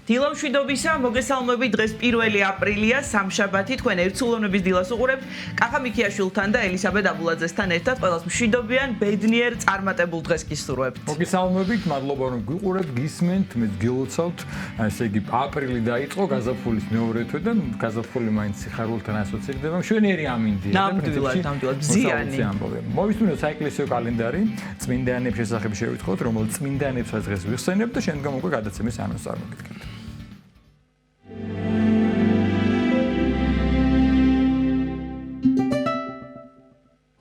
დილამშვიდობისა, მოგესალმებით, დღეს 1 აპრილია, სამშაბათი, თქვენ ერთსულოვნების დილას უყურებთ. კახა მიქიაშვილთან და ელისაბედ აბულაძესთან ერთად ყველას მშვიდობიან, ბედნიერ, წარმატებულ დღეს გისურვებთ. მოგესალმებით, მადლობა რომ გვიყურებთ, გისმენთ, მე გილოცავთ. ესე იგი, აპრილი დაიწყო, გაზაფხულის მეორე თვე და გაზაფხული მაინც სიხარულთან ასოცირდება. მშვენიერი ამინდია. ნამდვილად, ბზიანი. მოვისმინოთ საეკლესიო კალენდარი, წმინდანების შესახებ შევიტყოთ, რომელ წმინდანებსაც დღეს ვიხსენებთ და შემდგომ უკვე გადაცემის ანონსს წარმოგიდგენთ.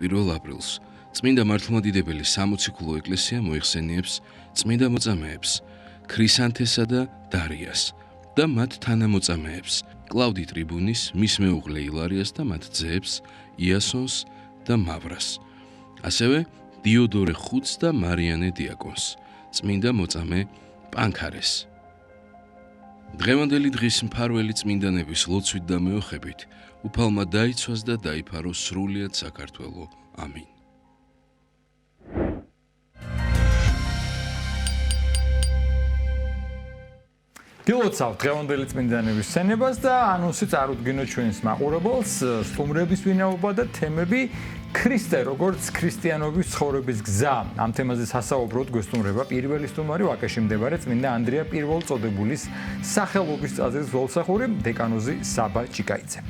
1 აპრილს წმინდა მართლმადიდებელი სამოციქულო ეკლესია მოიხსენიებს წმინდა მოწამეებს ქრისანთესა და დარიას და მათ თანამოწამეებს კლავდი ტრიბუნის, მის მეუღლე ილარიას და მათ ძეებს იასონს და მავრას. ასევე დიოდორე ხუთს და მარიანე დიაკონს, წმინდა მოწამე პანქარეს. დღევანდელი დღის მფარველი წმინდანების ლოცვით და მეოხებით უფალმა დაიცვას და დაიფაროს სრულიად საქართველო. ამინ. გილოცავთ დღევანდელი წმინდანების სცენებას და ანონსი წარუდგინოთ ჩვენს მაყურებელს, სტუმრების ვინაობა და თემები ქრისტე როგორც ქრისტიანობის ცხოვრების გზა. ამ თემაზე სასაუბროდ გვესტუმრება პირველი სტუმარი ვაკეში მდებარე წმინდა ანდრია პირველწოდებულის სახელობის ტაძრის ველსახური დეკანოზი საბა ჭიკაიძე.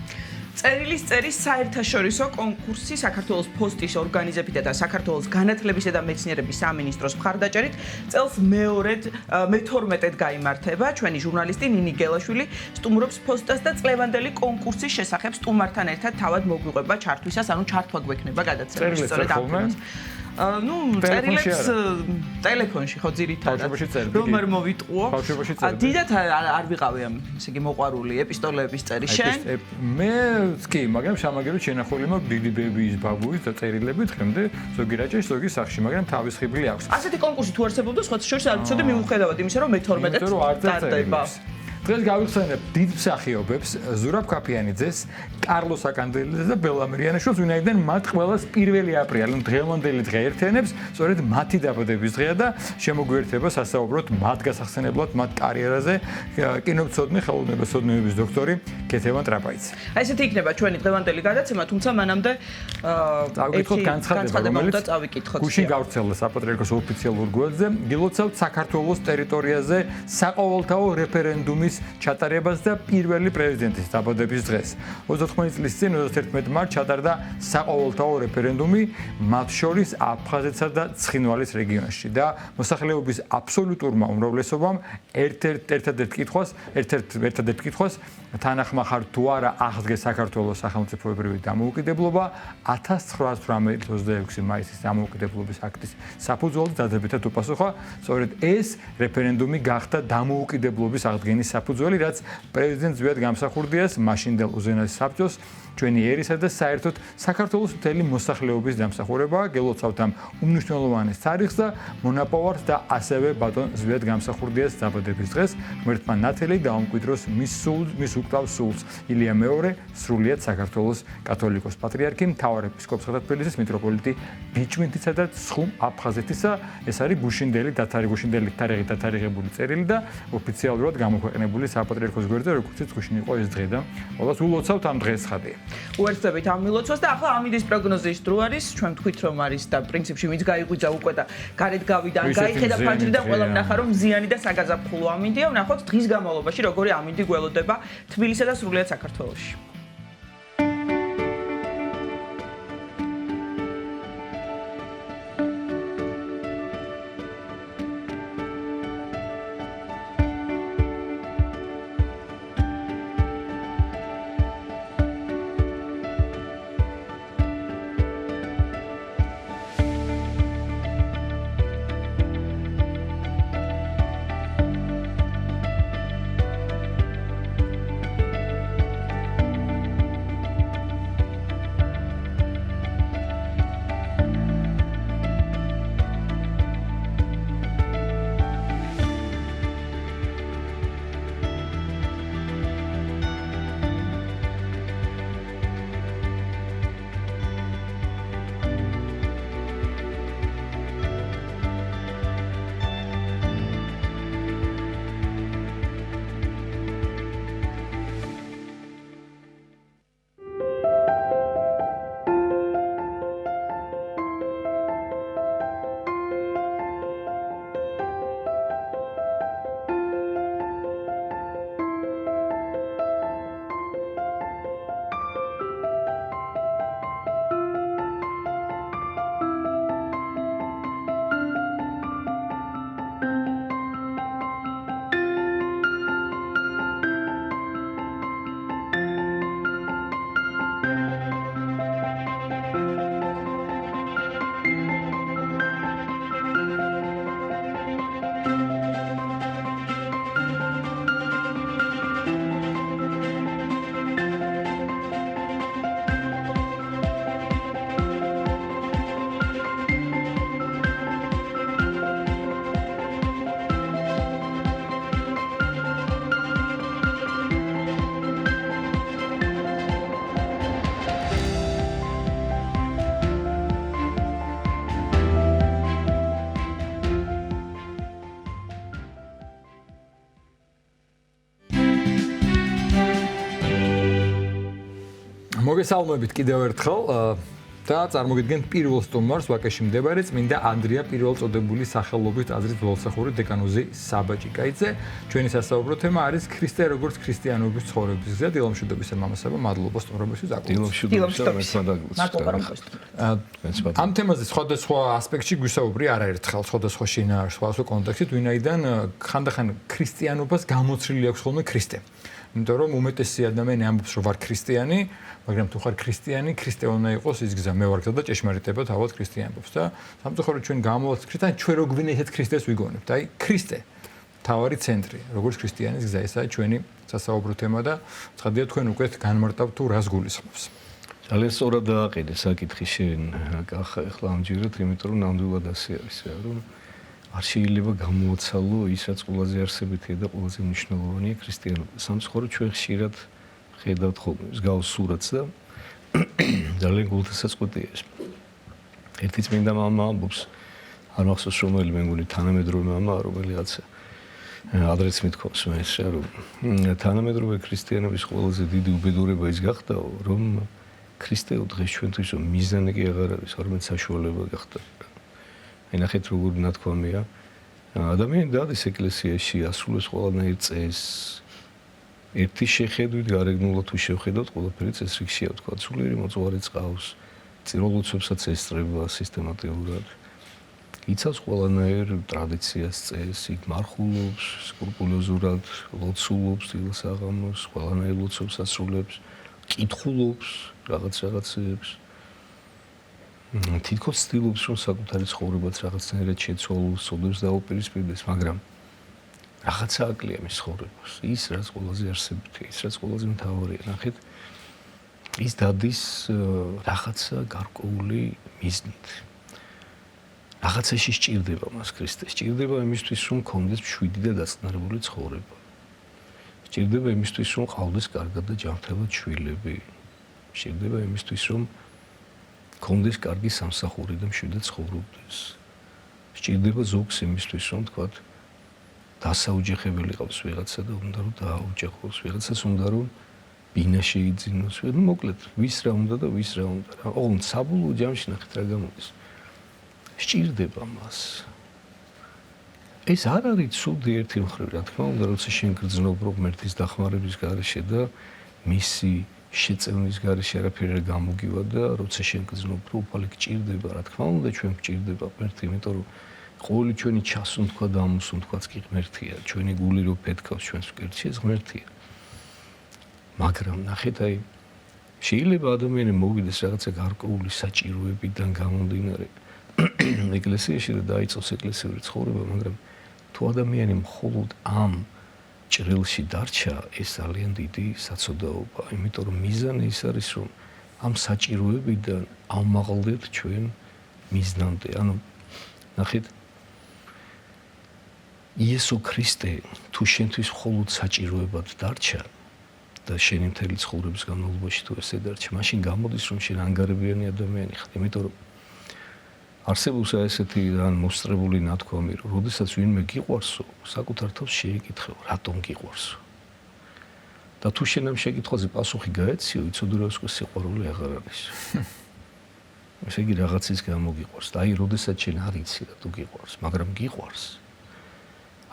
წერილის წერის საერთაშორისო კონკურსი საქართველოს ფოსტის ორგანიზებითა და საქართველოს განათლებისა და მეცნიერების სამინისტროს მხარდაჭერით წელს მე-12-ად გაიმართება. ჩვენი ჟურნალისტი ნინი გელაშვილი სტუმრობს ფოსტას და წლევანდელი კონკურსის შესახებ სტუმართან ერთად თავად მოგვიყვება ჩართვისას, ანუ ჩართვა გვექნება გადაცემაში სწორედ ამ თემას. წერილებს ტელეფონში ხო ძირითადად რომ არ მოვიტყუო. დიდათ არ ვიყავი ამ ესე იგი მოყვარული ეპისტოლეების წერის შენ. მე კი, მაგრამ შემაგერო შენახული მაქვს დიდი ბებიის ბაბუის და წერილები დღემდე ზოგი რაჭაში, ზოგი სახში, მაგრამ თავის ხიბლი აქვს. ასეთი კონკურსი თუ არსებობდა, სხვა შორის არ ვიცოდი მიუხედავად იმისა, რომ მე-12-ად ტარდება. დღეს გავიხსენებთ დიდ მსახიობებს, ზურაბ ქაფიანიძეს, კარლოს აკანდელიძეს და ბელა მირიანაშვილს, ვინაიდან მათ ყველას 1 აპრილი, დღევანდელი დღე ერთიანებს, სწორედ მათი დაბადების დღეა და შემოგვიერთება სასაუბროთ მათ გასახსენებლად, მათ კარიერაზე კინომცოდნე, ხელოვნებასწავლების დოქტორი ქეთევან ტრაპაიძე. აი ესეთი იქნება ჩვენი დღევანდელი გადაცემა, თუმცა მანამდე წავიკითხოთ განცხადება, უნდა წავიკითხოთ. გუშინ გავრცელდა საპატრიარქოს ოფიციალურ გვერდზე, გილოცავთ საქართველოს ტერიტორიაზე საყოველთაო რეფერენდუმის ჩატარებას და პირველი პრეზიდენტის დაბადების დღეს. 29 წლის წინ 31 მარტს ჩატარდა საყოველთაო რეფერენდუმი მათ შორის აფხაზეთსა და ცხინვალის რეგიონში და მოსახლეობის აბსოლუტურმა უმრავლესობამ ერთადერთ კითხვას თანახმახარ თუ არა აღდგეს საქართველოს სახელმწიფოებრივი დამოუკიდებლობა 1926 მაისის დამოუკიდებლობის აქტის საფუძველზე დადებითად უპასუხა. სწორედ ეს რეფერენდუმი გახდა დამოუკიდებლობის აღდგენის საფუძველი, რაც პრეზიდენტ ზვიად გამსახურდიას მაშინდელ უზენაეს საბჭოს ჩვენი ერისა და საერთოდ საქართველოს მთელი მოსახლეობის დამსახურება. გელოცავთ ამ უმნიშვნელოვანეს თარიღს და მონაპოვარს და ასევე ბატონ ზვიად გამსახურდიას დაბადების დღეს. ღმერთმა ნათელი დაუმკვიდროს მის უკრავ სულს. ილია მეორე სრულიად საქართველოს კათოლიკოს პატრიარქი, მთავარ ეპისკოპოსი თბილისის მიტროპოლიტი ბიჭვინთისა და ცხუმ აფხაზეთისა. ეს არის გუშინდელი თარიღით დათარიღებული წერილი და ოფიციალურად გამოქვეყნებული საპატრიარქოს გვერდზე, როგორც გუშინ იყო ეს დღე და ყველას ულოცავთ ამ დღეს ხადია. უერთდებით ამ მილოცვას და ახლა ამინდის პროგნოზის დრო არის. ჩვენ თქვით რომ არის და პრინციპში ვინც გაიღვიძა უკვე და გარეთ გავიდა, გაიხედა ფანჯრიდან ყველა ვნახა რომ მზიანი და საგაზაფხულო ამინდია. ვნახოთ დღის განმავლობაში როგორი ამინდი გველოდება თბილისსა და სრულიად საქართველოში. მოგესალმებით კიდევ ერთხელ და წარმოგიდგენთ პირველ სტუმარს ვაკეში მდებარე წმინდა ანდრია პირველწოდებული სახელობის ტაძრის ველსახური დეკანოზი საბაჭიკაიძე. ჩვენი სასაუბრო თემა არის ქრისტე როგორც ქრისტიანობის ცხოვრების გზა. დილამშვიდობისა მამასაბა, მადლობა სტუმრობისთვის ამ თემაზე სხვადასხვა ასპექტში გვისაუბრე არაერთხელ, სხვადასხვა შინაარსში, სხვადასხვა კონტექსტით, ვინაიდან ხანდახან ქრისტიანობას გამოცრილი აქვს ხოლმე ქრისტე. იმიტომ რომ უმეტესი ადამიანი ამბობს რომ ვარ ქრისტიანი, მაგრამ თუ ხარ ქრისტიანი, ქრისტე უნდა იყოს ის გზა, მე ვარ გზა და ჭეშმარიტება თავად ქრისტე ამბობს და სამწუხაროდ ჩვენ გამოვაცხადეთ ქრისტიანი, ჩვენ რო გვინდა ესეთ ქრისტეს ვიგონებთ. აი, ქრისტე თავარი ცენტრი, როგორც ქრისტიანის გზა, ესაა ჩვენი სასაუბრო თემა და ცხადია თქვენ უკვე განმარტავთ თუ რას გულისხმობს. ძალიან სწორად დააყენე საკითხი შენ, ახლა ამჯერად, იმიტომ რომ ნამდვილად ასე არის, რომ არ შეიძლება გამოვაცალო ის, რაც ყველაზე არსებითია და ყველაზე მნიშვნელოვანია ქრისტიანობა. სამწუხაროდ ჩვენ ხშირად ხედავთ ხოლმე მსგავს სურათს და ძალიან გულთასაწყვეტია ეს. ერთი წმინდა მამა ამბობს, არ მახსოვს რომელი, მე მგონი თანამედროვე მამა, რომელიღაცა ადრეც მithქვავს ეს, რომ თანამედროვე ქრისტიანობის ყველაზე დიდი უბედურება ის გახდაო, რომ ქრისტეო დღეს ჩვენთვის მიზანი კი აღარ არის, არამედ საშუალება გახდა. ნახეთ როგორ ნათქვამია ადამიანი დადის ეკლესიაში ასრულებს ყველანაირ წესს ერთი შეხედვით გარეგნულად თუ შევხედოთ ყველაფერი წესრიგშია თქვა სულიერი მოწვარი წყავს წიროლოცებსაც ესწრება სისტემატიურად იცავს ყველანაირ ტრადიციას წესს იქ მარხულობს სკრუპულოზურად ლოცულობს დილსაღამოს ყველანაირ ლოცვებს ასრულებს კითხულობს რაღაცებს თითქოს ცდილობს რომ საკუთარი ცხოვრებაც რაღაცნაირად შეცვალოს, სოდებს დაუპირისპირდეს, მაგრამ რაღაცა აკლია მის ცხოვრებას. ის რაც ყველაზე არსებითია, ის რაც ყველაზე მთავარია, ნახეთ, ის დადის რაღაცა გარკვეული მიზნით. რაღაცაში სჭირდება მას ქრისტე, სჭირდება იმისთვის, რომ კონდეს მშვიდი და დაწყნარებული ცხოვრება. სჭირდება იმისთვის, რომ ყავდეს კარგად და ჯანმრთელად შვილები. სჭირდება იმისთვის, რომ კონდეს კარგი სამსახური და მშვიდად ცხოვრობდეს. სჭირდება ზოგს იმისთვის, რომ თქვა დასაუჯახებელი ყავს ვიღაცა და უნდა რომ დააუჯახოს, ვიღაცას უნდა რომ ბინა შეიძინოს. ნუ მოკლედ, ვის რა უნდა და ვის რა უნდა. ოღონდ საბოლოო ჯამში ნახეთ რა გამოდის. სჭირდება მას. ეს არ არის ცუდი ერთი მხრივ, რა თქმა უნდა, როცა შენ გრძნობ ღმერთის დახმარების გარეშე და მისი შეწევნის გარეშე არაფერი არ გამოგივა და როცა შენ გრძნობ რომ უფალი გჭირდება, რა თქმა უნდა ჩვენ გჭირდება ღმერთი, იმიტომ რომ ყოველი ჩვენი ჩასუნთქვა და ამოსუნთქვაც კი ღმერთია, ჩვენი გული რო ფეთქავს ჩვენს მკერდში ეს ღმერთია. მაგრამ ნახეთ აი შეიძლება ადამიანი მოვიდეს რაღაცა გარკვეული საჭიროებიდან გამომდინარე ეკლესიაში და დაიწყოს ეკლესიური ცხოვრება, მაგრამ თუ ადამიანი მხოლოდ ამ ჭრილში დარჩა, ეს ძალიან დიდი საცოდაობა, იმიტომ რომ მიზანი ის არის, რომ ამ საჭიროებიდან ავმაღლდეთ ჩვენ მიზნამდე. ანუ ნახეთ, იესო ქრისტე თუ შენთვის მხოლოდ საჭიროებად დარჩა და შენი მთელი ცხოვრების განმავლობაში თუ ესე დარჩა, მაშინ გამოდის, რომ შენ ანგარებიანი ადამიანი ხარ, იმიტომ რომ არსებობს ესეთი ან მოსწრებული ნათქვამი, რომ როდესაც ვინმე გიყვარსო, საკუთარ თავს შეეკითხო, რატომ გიყვარსო. და თუ შენ ამ შეკითხვაზე პასუხი გაეციო, იცოდე რომ ეს სიყვარული აღარ არის. ესე იგი რაღაცის გამო გიყვარს და აი როდესაც შენ არ იცი რა თუ გიყვარს, მაგრამ გიყვარს.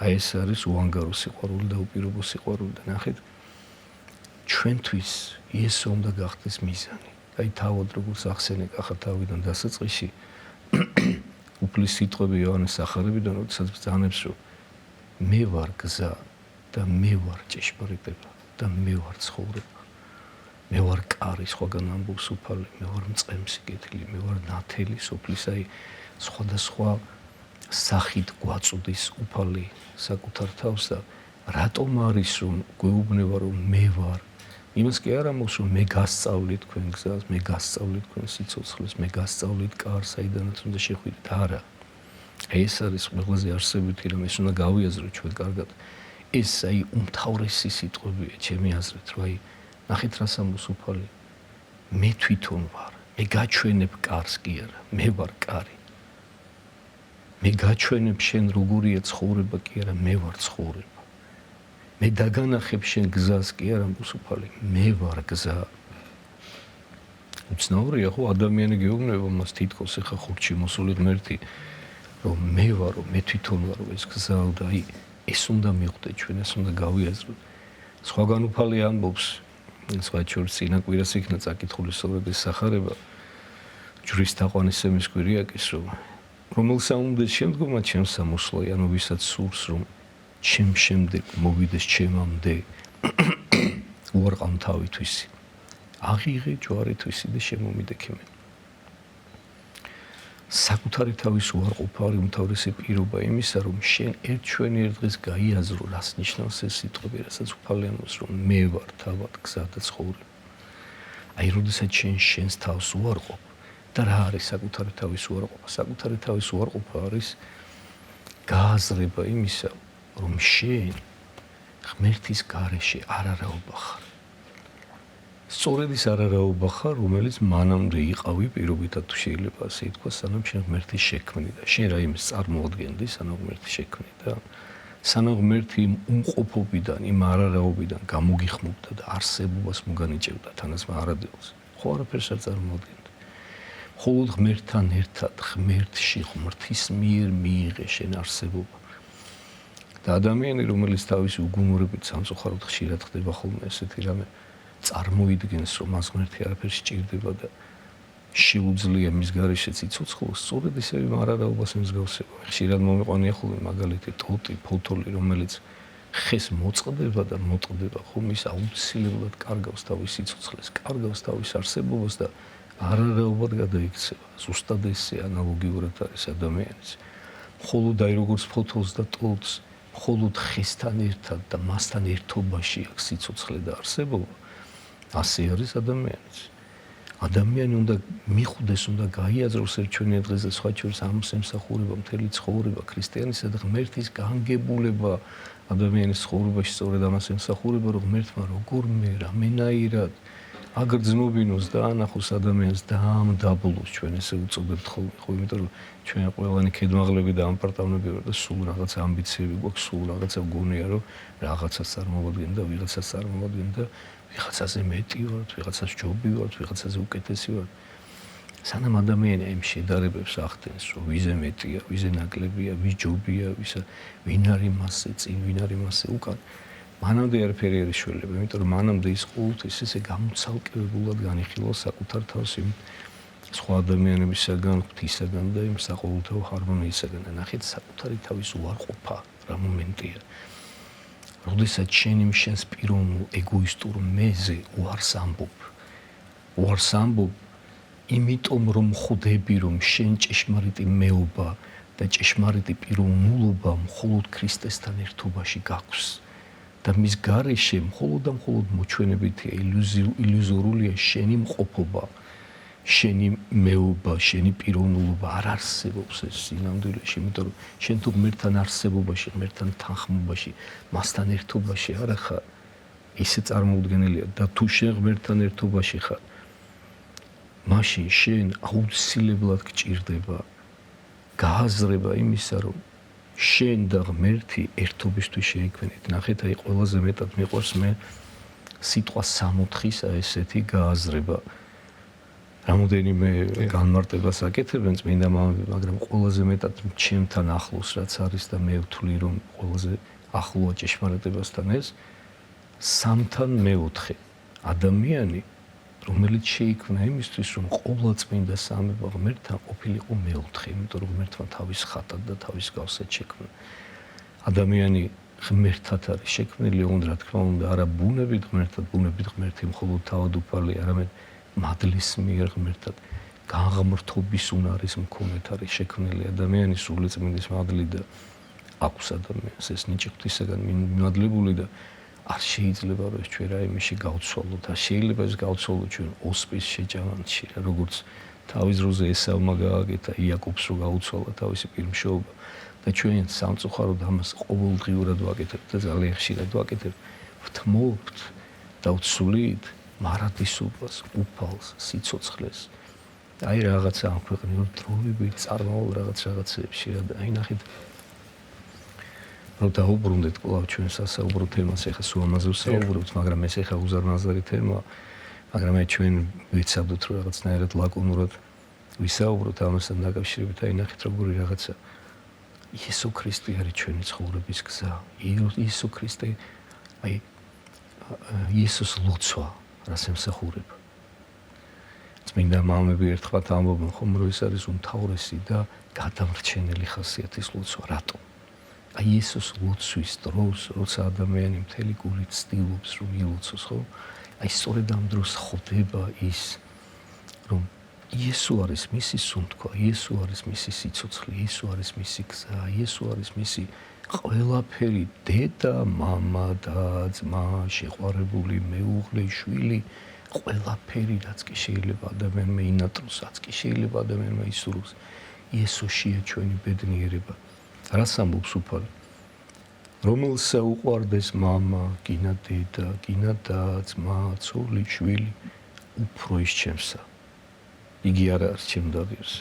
აი ეს არის უანგარო სიყვარული და უპირობო სიყვარული და ნახეთ ჩვენთვის იესო უნდა გახდეს მიზანი. აი თავად როგორც ახსენე კახა თავიდან დასაწყისში უფლის სიტყვები იოანეს სახარებიდან როდესაც ბრძანებს რომ მე ვარ გზა და მე ვარ ჭეშმარიტება და მე ვარ ცხოვრება. მე ვარ კარი, სხვაგან ამბობს უფალი, მე ვარ მწყემსი კეთილი, მე ვარ ნათელი სოფლის, აი სხვადასხვა სახით გვაწუდის უფალი საკუთარ თავს და რატომ არის რომ გვეუბნება რომ მე ვარ იმას კი არ ამბობს რომ მე გასწავლით თქვენ გზას, მე გასწავლით თქვენ სიცოცხლეს, მე გასწავლით კარს, საიდანაც უნდა შეხვიდეთ. არა. ეს არის ყველაზე არსებითი რამ, ეს უნდა გავიაზროთ ჩვენ კარგად. ეს აი უმთავრესი სიტყვებია ჩემი აზრით, რომ აი ნახეთ რას ამბობს უფალი. მე თვითონ ვარ, მე გაჩვენებ კარს კი არა, მე ვარ კარი. მე გაჩვენებ შენ როგორია ცხოვრება კი არა, მე ვარ ცხოვრება. მე დაგანახებ შენ გზას კი არა, ამბობს უფალი, მე ვარ გზა. უცნაურია ხო ადამიანი გეუბნება მას თითქოს ახლა ხურჩი მოსული ღმერთი რომ მე ვარ რომ მე თვითონ ვარ ეს გზა და აი ეს უნდა მიხვდე ჩვენ ეს უნდა გავიაზროთ სხვაგან უფალი ამბობს სხვა შორის წინა კვირას იქნა წაკითხული სწორედ ეს სახარება ჯვრის თაყვანისმცემლის კვირიაკის რომელ საუნდეს შემდგომა ჩემს სამოსლოი ანუ ვისაც სურს რომ ჩემ შემდეგ მოვიდეს ჩემამდე უარყავ თავითვისი აღიღე ჯვარითვისი და შემომიდექი მე საკუთარი თავის უარყოფა არის უმთავრესი პირობა იმისა რომ შენ ერთ ჩვენი ერთ დღეს გაიაზრო რას ნიშნავს ეს სიტყვები რასაც უფალი ამბობს რომ მე ვარ თავად გზა და ცხოვრება აი როდესაც შენ შენს თავს უარყოფ და რა არის საკუთარი თავის უარყოფა საკუთარი თავის უარყოფა არის გააზრება იმისა რომ შენ ღმერთის გარეშე არარაობა ხარ სწორედ ის არარაობა ხარ რომელიც მანამდე იყავი პირობითად თუ შეიძლება ასე ითქვას სანამ შენ ღმერთის შექმნი და შენ რაიმეს წარმოადგენდი სანამ ღმერთის შექმნი და სანამ ღმერთი იმ უმყოფობიდან იმ არარაობიდან გამოგიხმობდა და არსებობას მოგანიჭებდა თანაც მარადილს ხო არაფერს არ წარმოადგენდი მხოლოდ ღმერთთან ერთად ღმერთში ღმრთის მიერ მიიღე შენ არსებობა და ადამიანი რომელიც თავისი უგუნურებით სამწუხაროდ ხშირად ხდება ხოლმე ესეთი რამე წარმოიდგენს რომ მას ღმერთი არაფერს სჭირდება და შეუძლია მის გარეშე ციცოცხლოს სწორედ ისევ მარადაობას მსგავსება ხშირად მომიყვანია ხოლმე მაგალითი ტოტი ფოთოლი რომელიც ხეს მოწყდება და მოტყდება ხომ ის აუცილებლად კარგავს თავის სიცოცხლეს კარგავს თავის არსებობას და არარაობად გადაიქცევა ზუსტად ესე ანალოგიურად არის ადამიანის მხოლოდ აი როგორც ფოთოლს და ტოტს მხოლოდ ხესთან ერთად და მასთან ერთობაში აქვს სიცოცხლე და არსებობა ასე არის ადამიანიც ადამიანი უნდა მიხვდეს უნდა გაიაზროს ერთ ჩვენი დღეს და სხვა შორის ამის ემსახურება მთელი ცხოვრება ქრისტიანისა და ღმერთის განგებულება ადამიანის ცხოვრებაში სწორედ ამას ემსახურება რომ ღმერთმა როგორ მე რამენაირად აგრძნობინოს და ანახოს ადამიანს და ამ დაბლოს ჩვენ ესე უწოდებთ ხოლმე ხო იმიტომ რომ ჩვენ ყველანი ქედმაღლები და ამპარტავნები ვარ და სულ რაღაც ამბიციები გვაქვს სულ რაღაცა გონია რომ რაღაცას წარმოვადგენ და ვიღაცას წარმოვადგენ და ვიღაცაზე მეტი ვარ ვიღაცას ჯობი ვარ ვიღაცაზე უკეთესი ვარ სანამ ადამიანი ამ შედარებებს ახდენს რომ ვიზე მეტია ვიზე ნაკლებია ვის ჯობია ვინ არის მასზე წინ ვინ არის მასზე უკან მანამდე არაფერი არ იშველება იმიტომ რომ მანამდე ის ყოველთვის ესე გამოცალკევებულად განიხილავს საკუთარ თავს იმ სხვა ადამიანებისაგან ღვთისაგან და იმ საყოველთაო ჰარმონიისაგან და ნახეთ საკუთარი თავის უარყოფა რა მომენტია როდესაც შენ იმ შენს პიროვნულ ეგოისტურ მეზე უარს ამბობ იმიტომ რომ ხვდები რომ შენ ჭეშმარიტი მეობა და ჭეშმარიტი პიროვნულობა მხოლოდ ქრისტესთან ერთობაში გაქვს და მის გარეშე მხოლოდ და მხოლოდ მოჩვენებითია ილუზორულია შენი მყოფობა შენი მეობა შენი პიროვნულობა არ არსებობს ეს სინამდვილეში იმიტომ რომ შენ თუ ღმერთთან არსებობაში ღმერთთან თანხმობაში მასთან ერთობაში არ ხარ ისე წარმოუდგენელია და თუ შენ ღმერთთან ერთობაში ხარ მაშინ შენ აუცილებლად გჭირდება გააზრება იმისა რომ შენ და ღმერთი ერთობისთვის შეიქმნით ნახეთ აი ყველაზე მეტად მიყვარს მე სიტყვა 64-ისა ესეთი გააზრება რამოდენიმე განმარტებას აკეთებენ წმინდა მამები, მაგრამ ყველაზე მეტად ჩემთან ახლოს რაც არის და მე ვთვლი რომ ყველაზე ახლოა ჭეშმარიტებასთან ეს 3-თან მე-4 ადამიანი რომელიც შეიქმნა იმისთვის რომ ყოვლა წმინდა სამება ღმერთთან ყოფილიყო მე-4 იმიტომ რომ ღმერთმა თავის ხატად და თავის გავსად შექმნა ადამიანი ღმერთად არის შექმნილი ოღონდ რა თქმა უნდა არა ბუნებით ღმერთი მხოლოდ თავად უფალი არამედ მადლის მიერ ღმერთად განღმრთობის უნარის მქონეთ არის შექმნილი ადამიანი სრულწმინდის მადლი და აქვს ადამიანს ეს ნიჭი ღვთისაგან მიმადლებული და არ შეიძლება რომ ეს ჩვენ რაიმეში გავცვალოთ და შეიძლება ეს გავცვალოთ ჩვენ ოსპის შეჭამანში როგორც თავის დროზე ესავმა გააკეთა იაკობს რო გაუცვალა თავისი პირმშეობა და ჩვენ სამწუხაროდ ამას ყოველდღიურად ვაკეთებთ და ძალიან ხშირად ვაკეთებთ ვთმობთ და ვცვლით მარადისობას, უფალს, სიცოცხლეს. აი რაღაცა ამ ქვეყნიურ დროებით წარმოვალ რაღაცებში და აი ნახეთ რომ დაუბრუნდეთ კვლავ ჩვენ სასაუბრო თემას, ეხლა სულ ამაზე ვსაუბრობთ, მაგრამ ეს ეხლა უზარმაზარი თემაა. მაგრამ აი ჩვენ ვიცავდით რომ რაღაცნაირად ლაკონურად ვისაუბროთ ამასთან დაკავშირებით, აი ნახეთ როგორი რაღაცა იესო ქრისტე არის ჩვენი ცხოვრების გზა. იესო ქრისტე აი იესოს ლოცვა რას ემსახურება. წმინდა მამები ერთხმად ამბობენ ხომ რომ ეს არის უმთავრესი და გადამრჩენელი ხასიათის ლოცვა. რატომ? აი იესოს ლოცვის დროს, როცა ადამიანი მთელი გულით ცდილობს რომ ილოცოს, ხო? აი სწორედ ამ დროს ხდება ის რომ იესო არის მისი სუნთქვა, იესო არის მისი სიცოცხლე, იესო არის მისი გზა, იესო არის მისი ყველაფერი, დედა, მამა და ძმა, შეყვარებული მეუღლე, შვილი, ყველაფერი რაც კი შეიძლება ადამიანმა ინატროს, რაც კი შეიძლება ადამიანმა ისურვოს, იესოშია ჩვენი ბედნიერება. რას ამბობს უფალი? რომელსა უყვარდეს მამა, გინა დედა, გინა და ძმა, ცოლი, შვილი, უფრო ის ჩემსა. იგი არ არის ჩემ დაღირს.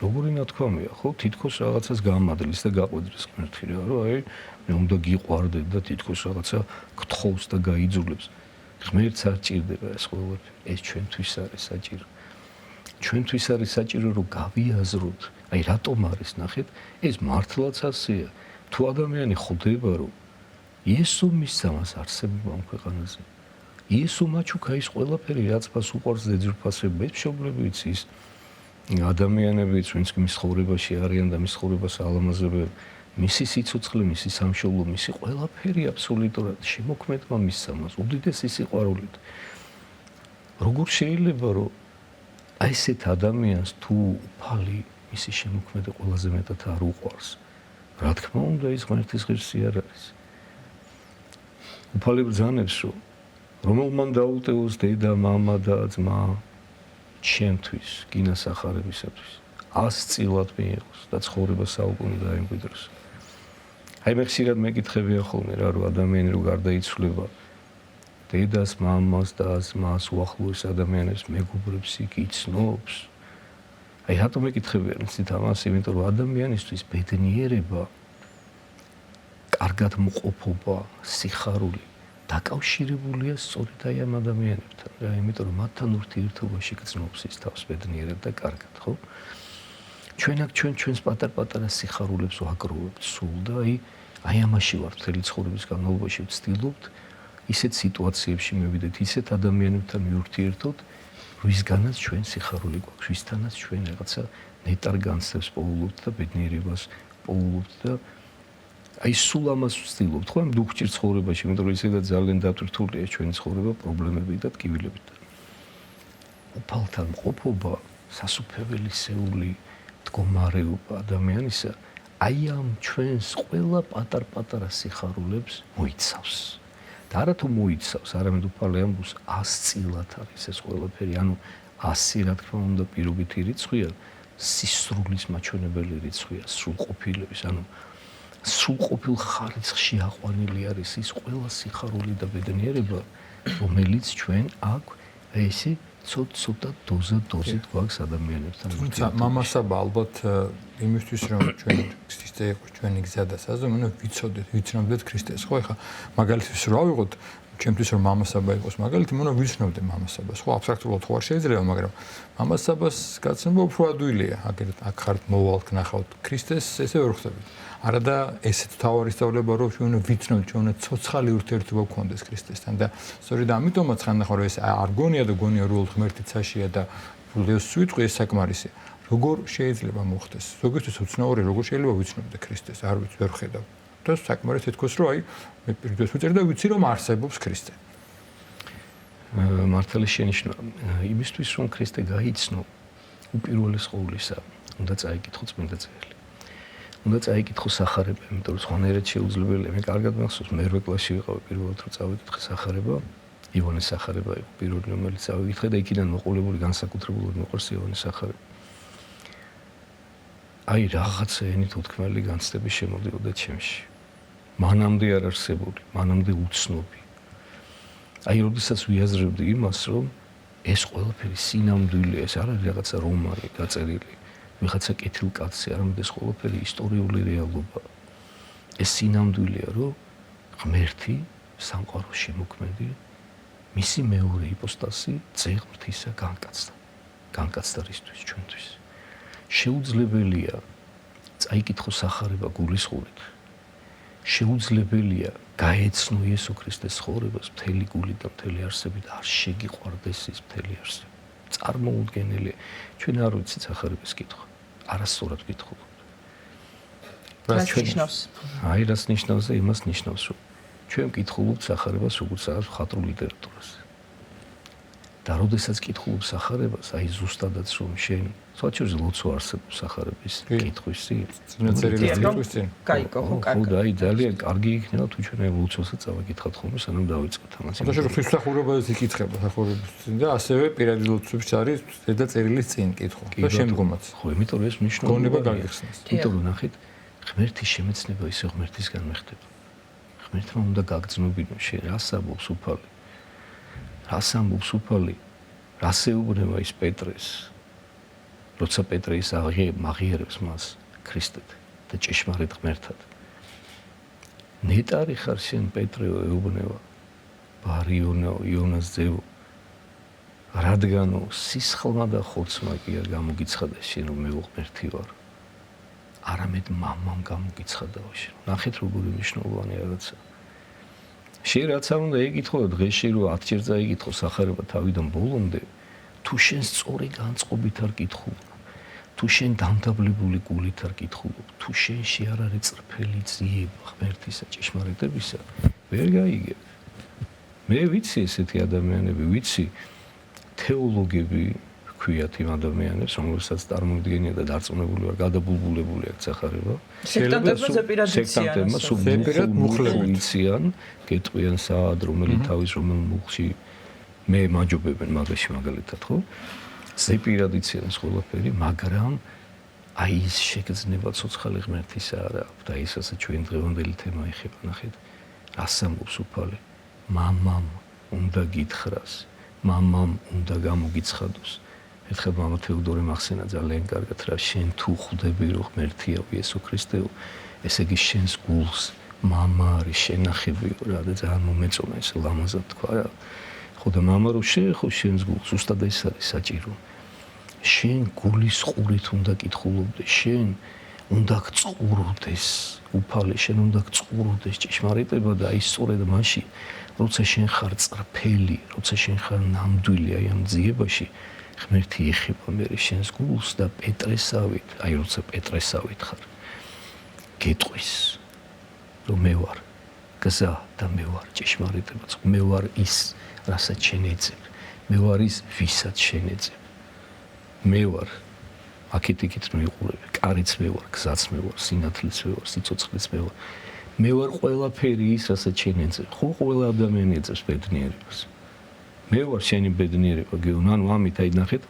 როგორი ნათქვამია, ხო? თითქოს რაღაცას გამადლის და გაყვედრის ღმერთი რა, რომ აი მე უნდა გიყვარდე და თითქოს რაღაცა გთხოვს და გაიძულებს. ღმერთს არ ჭირდება ეს ყველაფერი. ეს ჩვენთვის არის საჭირო. ჩვენთვის არის საჭირო რომ გავიაზროთ. აი რატომ არის, ნახეთ, ეს მართლაც ასეა. თუ ადამიანი ხვდება რომ იესო მისცემას არსებობა ამ ქვეყანაზე. იესო მაჩუქა ის ყველაფერი რაც მას უყვარს ძეძირფასება, ეს მშობლებიც ის ადამიანებიც ვინც მის ცხოვრებაში არიან და მის ცხოვრებას ალამაზებენ, მისი სიცოცხლე, მისი სამშობლო, მისი ყველაფერი აბსოლუტურად შემოქმედმა მისცემას უდიდესი სიყვარულით. როგორ შეიძლება რომ აი ესეთ ადამიანს თუ უფალი მისი შემოქმედე ყველაზე მეტად არ უყვარს? რა თქმა უნდა ის ღმერთის ღირსი არ არის. უფალი ბრძანებს რომ რომელმან დაუტევოს დედა, მამა და ძმა ჩემთვის, გინასახარებისათვის, 100 წილად მიიღოს და ცხოვრება საუკუნე დაემკვიდროს. აი მე ხშირად მეკითხებია ხოლმე რა რომ ადამიანი რო გარდაიცვლება დედას, მამას და ძმას უახლოეს ადამიანებს მეგობრებს იკიცნობს. აი რატომ მეკითხებიან ისეთ ამას, იმიტომ რომ ადამიანისთვის ბედნიერება, კარგად მყოფობა, სიხარული დაკავშირებულია სწორედ აი ამ ადამიანებთან. რა, იმიტომ რომ მათთან ურთიერთობაში გრძნობს ის თავს ბედნიერად და კარგად, ხო? ჩვენს პატარ-პატარა სიხარულებს ვაგროვებთ სულ და აი ამაში ვართ მთელი ცხოვრების განმავლობაში ვცდილობთ ისეთ სიტუაციებში მივიდეთ, ისეთ ადამიანებთან მიურთიერთოთ, ვისგანაც ჩვენ სიხარული გვაქვს, ვისთანაც ჩვენ რაღაცა ნეტარ განცდებს პოულობთ და ბედნიერებას პოულობთ და აი სულ ამას ვცდილობთ, ხო? ამ დუქჭირ ცხოვრებაში, იმიტომ რომ ისედაც ძალიან დატვირთულია ჩვენი ცხოვრება პრობლემებით და ტკივილებით. უფალთან მყოფობა, სასუფეველისეული მდგომარეობა ადამიანისა აი ამ ჩვენს ყველა პატარ-პატარა სიხარულებს მოიცავს. და არა თუ მოიცავს, არამედ უფალი ამბობს 100 წილად არის ეს ყველაფერი, ანუ 100 რა თქმა უნდა პირობითი რიცხვია, სისრულის მაჩვენებელი რიცხვია, სრულყოფილების, ანუ სრულყოფილ ხარისხში აყვანილი არის ის ყველა სიხარული და ბედნიერება, რომელიც ჩვენ აქ ესე ცოტა დოზით გვაქვს ადამიანებთან. თუმცა მამასაბა ალბათ იმისთვის რომ ჩვენ ქრისტე იყოს ჩვენი გზა და საზომი, უნდა ვიცოდეთ, ვიცნობდეთ ქრისტეს. ხო, ეხლა მაგალითის რო ავიღოთ, ჩემთვის რომ მამასაბა იყოს მაგალითი, უნდა ვიცნობდე მამასაბას. ხო, აბსტრაქტულად ხო არ შეიძლება, მაგრამ მამასაბას გაცნობა უფრო ადვილია. აქ ხართ მოვალთ, ნახავთ ქრისტეს, ესე ვერ ხდებით. არა და ესეც თავარი სწავლება რომ ჩვენ ვიცნობთ, ჩვენ ცოცხალი ურთიერთობა გქონდეს ქრისტესთან და სწორედ ამიტომაც ხანდახან რომ ეს არ გონია და გონია რომ ღმერთი ცაშია და ბუდეოს სვიტყვი ეს საკმარისია. როგორ შეიძლება მოხდეს? ზოგიერთის უცნაური როგორ შეიძლება ვიცნობდე ქრისტეს? არ ვიცი, ვერ ხედავ. და საკმარისი თქოს რომ აი მე პირდაპირ ვიწერ და ვიცი რომ არსებობს ქრისტე. მართალი შენიშნა იმისთვის რომ ქრისტე გაიცნო უპირველეს ყოვლისა უნდა წაიკითხო წმინდა წიგნი. უნდა წაიკითხო სახარება, იმიტომ რომ სხვანაირად შეუძლებელია. მე კარგად მახსოვს, მერვე კლასში ვიყავი პირველად რომ წავიკითხე სახარება, ივანეს სახარება იყო პირველი რომელიც წავიკითხე და იქიდან მოყოლებული განსაკუთრებულად მოყარს ივანეს სახარება. აი რაღაცა ენით უთქმელი განცდები შემოდიოდა ჩემში. მანამდე არ არსებული, მანამდე უცნობი. აი როდესაც ვიაზრებდი იმას, რომ ეს ყველაფერი სინამდვილეა, ეს არ არის რაღაცა რომანი დაწერილი. ვიღაცა კეთილკაცი, არამედ ეს ყველაფერი ისტორიული რეალობა. ეს სინამდვილეა, რომ ღმერთი სამყაროს შემოქმედი მისი მეორე იპოსტასი ძეღმრთისა განკაცდა რისთვის ჩვენთვის. შეუძლებელია წაიკითხოს სახარება გულისხმობით. შეუძლებელია გაეცნო იესო ქრისტეს ცხოვრებას მთელი გულით და მთელი არსებით, არ შეგიყვარდეს ის მთელი არსებით. წარმოუდგენელია. ჩვენ არ ვიცით სახარების კითხვა. არასწორად ვკითხულობთ. რას ნიშნავს? აი რას ნიშნავს და იმას ნიშნავს, რომ ჩვენ ვკითხულობთ სახარებას როგორც რაღაც მხატვრულ ლიტერატურას. და როდესაც ვკითხულობ სახარებას, აი ზუსტადაც რომ შენ სვაჩერზე ლოცვა არსებობს სახარების კითხვის წინ. წინაწერილი კითხვის წინ. კაიკო, ხო, კარგი. და აი ძალიან კარგი იქნება თუ ჩვენ აი ლოცვასაც წავაკითხავთ ხოლმე, სანამ დავიწყოთ ამას. თუმცა რომ ღვთისმსახურებაზე იკითხება სახურების წინ და ასევე პირადი ლოცვების არის ზედა წერილის წინ კითხვა და შემდგომაც. ხო, იმიტომ რომ ეს მნიშვნელოვანია. გონება გაგიხსნას. იმიტომ რომ ნახეთ, ღმერთის შემეცნება ისე ღმერთისგან მეხდება. ღმერთმა უნდა გაგრძნობინო შენ რას ამბობს უფალი. რას ამბობს უფალი? რას ეუბნება ის პეტრეს? როცა პეტრე ის აღიარებს მას ქრისტედ და ჭეშმარიტ ღმერთად. ნეტარი ხარ შენ პეტრეო ეუბნება. ბარიონაო, იონას ძევო. რადგანო სისხლმა და ხორცმა კი არ გამოგიცხადა შენ რომ მე ღმერთი ვარ. არამედ მამამ გამოგიცხადაო შენ. ნახეთ როგორი მნიშვნელოვანი რაღაცა. შენ რაც არ უნდა ეკითხო დღეში რომ 10 ჯერ წაიკითხო სახარება თავიდან ბოლომდე, თუ შენ სწორი განწყობით არ კითხულობ, თუ შენ დამდაბლებული გულით არ კითხულობ, თუ შენში არ არის წრფელი ძიება ღმერთისა ჭეშმარიტებისა, ვერ გაიგებ. მე ვიცი ესეთი ადამიანები, ვიცი თეოლოგები ქვიათ იმ ადამიანებს, რომელსაც წარმოიდგენია და დარწმუნებული ვარ, გადაბულბულებული აქვს სახარება. სექტანტებმა ზეპირად მუხლებიციან, გეტყვიან საად რომელი თავის რომელ მუხში მე მაჯობებენ მაგაში მაგალითად, ხო? ზეპირად იციან ყველაფერი, მაგრამ აი ის შეგრძნება ცოცხალი ღმერთისა არა აქვს და ისაც ჩვენ დღევანდელი თემა ეხება, ნახეთ. რას ამბობს უფალი? მამამ უნდა გითხრას, მამამ უნდა გამოგიცხადოს. ერთხელ მამა თეოდორე მახსენა ძალიან კარგად რა შენ თუ ხვდები რომ ღმერთია იესო ქრისტეო, ესე იგი შენს გულს მამა არის შენახებიო რა და ძალიან მომეწონა ეს ლამაზად თქვა რა. ხო და მამა რო შეეხო შენს გულს, ზუსტად ეს არის საჭირო. შენ გულის ყურით უნდა კითხულობდეს, შენ უნდა გწყუროდეს უფალი, შენ უნდა გწყუროდეს ჭეშმარიტება და აი სწორედ მაშინ, როცა შენ ხარ წრფელი, როცა შენ ხარ ნამდვილი აი ამ ძიებაში, ღმერთი ეხება მე შენს გულს და პეტრესავით, აი როცა პეტრესავით ხარ, გეტყვის, რომ მე ვარ გზა და მე ვარ ჭეშმარიტება, მე ვარ ის, რასაც შენ ეძებ, მე ვარ ის, ვისაც შენ ეძებ. მე ვარ აქეთ-იქით მიყურები, კარიც მე ვარ, გზაც მე ვარ, სინათლეც მე ვარ, სიცოცხლეც მე ვარ. მე ვარ ყველაფერი ის, რასაც შენ ეძებ. ხო, ყველა ადამიანი ეძებს ბედნიერებას. მე ვარ შენი ბედნიერება, გეუბნ, ანუ ამით აი ნახეთ,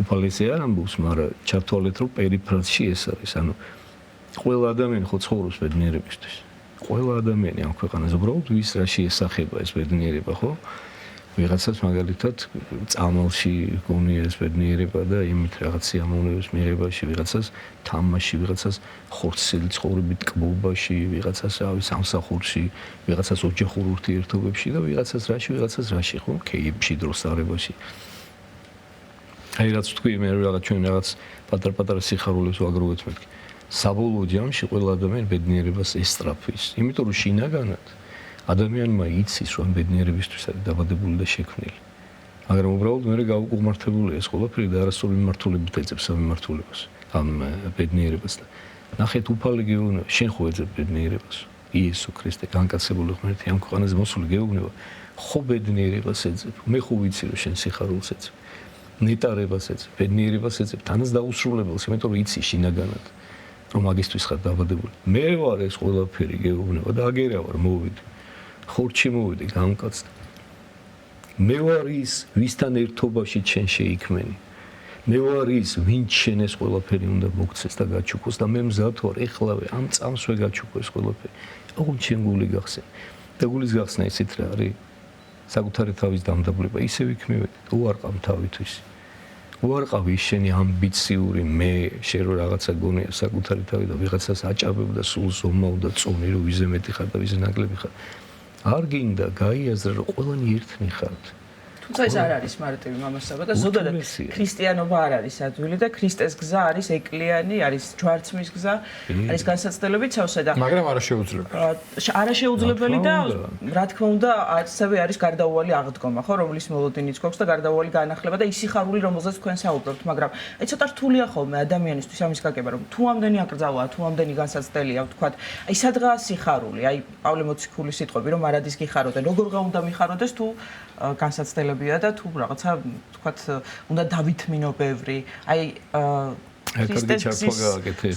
უფალესე არ ამბობს, მაგრამ ჩავთვალეთ, რომ პერიფრაზში ეს არის, ანუ ყველა ადამიანი ხო ცხოვრობს ბედნიერებისთვის. ყველა ადამიანი ამ ქვეყანაზე უბრალოდ ვის რაში ესახება ეს ბედნიერება, ხო? ვიღაცას მაგალითად წამალში გონია ეს ბედნიერება და იმით რაღაც სიამოვნების მიღებაში, ვიღაცას თამაში, ვიღაცას ხორცელი ცხოვრებით კბობაში, ვიღაცას რავი სამსახურში, ვიღაცას ოჯახურ ურთიერთობებში და ვიღაცას რაში, ხო? კეიფში დროს არებაში. აი რაც თქვი მე რაღაც ჩვენ რაღაც პატარ-პატარა სიხარულებს ვაგროვეთ მეთქი. საბოლოო ჯამში ყველა ადამიანი ბედნიერებას ესწრაფვის, იმიტომ რომ შინაგანად ადამიანმა იცის რომ ბედნიერებისთვის არის დაბადებული და შექმნილი. მაგრამ უბრალოდ მე გავუკმართებული ეს ყველაფერი და არასწორი მიმართულებით ეძებს ამ მიმართულებას, ამ ბედნიერებას და ნახეთ უფალი გეუბნება, შენ ხო ეძებ ბედნიერებას? იესო ქრისტე განკაცებული ღმერთი ამ ქვეყანაზე მოსული გეუბნება, ხო ბედნიერებას ეძებ? მე ხო ვიცი რომ შენ სიხარულს ეძებ, ნეტარებას ეძებ, ბედნიერებას ეძებ, თანაც დაუსრულებელს, იმიტომ რომ იცი შინაგანად რომ მაგისთვის ხარ დაბადებული. მე ვარ ეს ყველაფერი გეუბნება და აგერა ვარ მოვიდი. ხორჩი მოვიდი, გამკაცდა. მე ვარ ის, ვისთან ერთობაში შენ შეიქმენი. მე ვარ ის, ვინც შენ ეს ყველაფერი უნდა მოგცეს და გაჩუქოს და მე მზად ვარ ეხლავე ამ წამსვე გაჩუქო ეს ყველაფერი. ოღონდ შენ გული გახსენ. და გულის გახსნა ისეთ რა არის? საკუთარი თავის დამდაბლება, ისე ვიქმნები, უარყავ თავისთვის. უარყავ ის შენი ამბიციური მე, შენ რო რაღაცა გონია საკუთარი თავი და ვიღაცას აჭაბებ და სულ ზომავ და წონი რო ვიზე მეტი ხარ და ვიზე ნაკლები ხარ. არ გინდა გაიაზრა რომ ყველანი ერთნი ხართ. თუმცა ეს არ არის მარტივი მამასობა და ზოგადად ქრისტიანობა არ არის ადვილი და ქრისტეს გზა არის ეკლიანი, არის ჯვარცმის გზა, არის განსაცდელობით სავსე და მაგრამ არა შეუძლებელი. არა შეუძლებელი და რა თქმა უნდა ასევე არის გარდაუვალი აღდგომა, ხო, რომლის მოლოდინიც გვაქვს და გარდაუვალი განახლება და ის სიხარული, რომელზეც თქვენ საუბრობთ, მაგრამ აი ცოტა რთულია ხოლმე ადამიანისთვის ამის გაგება, რომ თუ ამდენი აკრძალვა, თუ ამდენი განსაცდელია, ვთქვათ, აი სადღაა სიხარული, აი პავლე მოციქულის სიტყვები, რომ არადის გიხაროდე, როგორ უნდა მიხაროდეს თუ განსაცდელებია და თუ რაღაცა ვთქვათ უნდა დავითმინო ბევრი აი ქრისტეს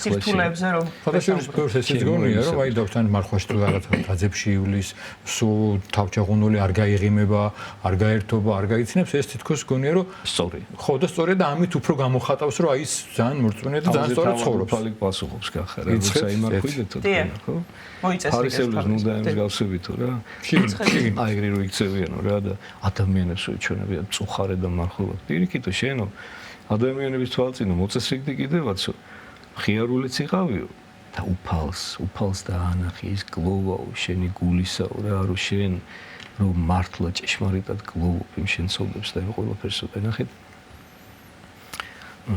სირთულეებზე რომ ფოტოშოპის ბევრს ესეც გონია რომ აი დავთან მარხვაში თუ რაღაცა დაძებში ივლის სულ თავჭაღუნული არ გაიღიმება არ გაერთობა არ გაიცნებს ეს თითქოს გონია რომ სწორი ხო და სწორია და ამით უფრო გამოხატავს რომ აი ის ძალიან მორწმუნეა და ძალიან სწორად ცხოვრობს ფალი პასუხობს გახარ როცა იმარქვიდეთ ხო მოიწესრიგეს ფარისევლის ნუდა იმის გავსებითო რა აი ეგრე რო იქცევიანო რა და ადამიანებს უჩვენებია წუხარე და მარხობა პირიქითო შენო ადამიანების თვალწინო მოწესრიგდი კიდევაცო ხიარულიც იყავიო და უფალს და ანახი ის გლოვაო შენი გულისაო რა რო შენ რომ მართლა ჭეშმარიტად გლოვობ იმ შენ ცოდებს და იმ ყველაფერს ვნახეთ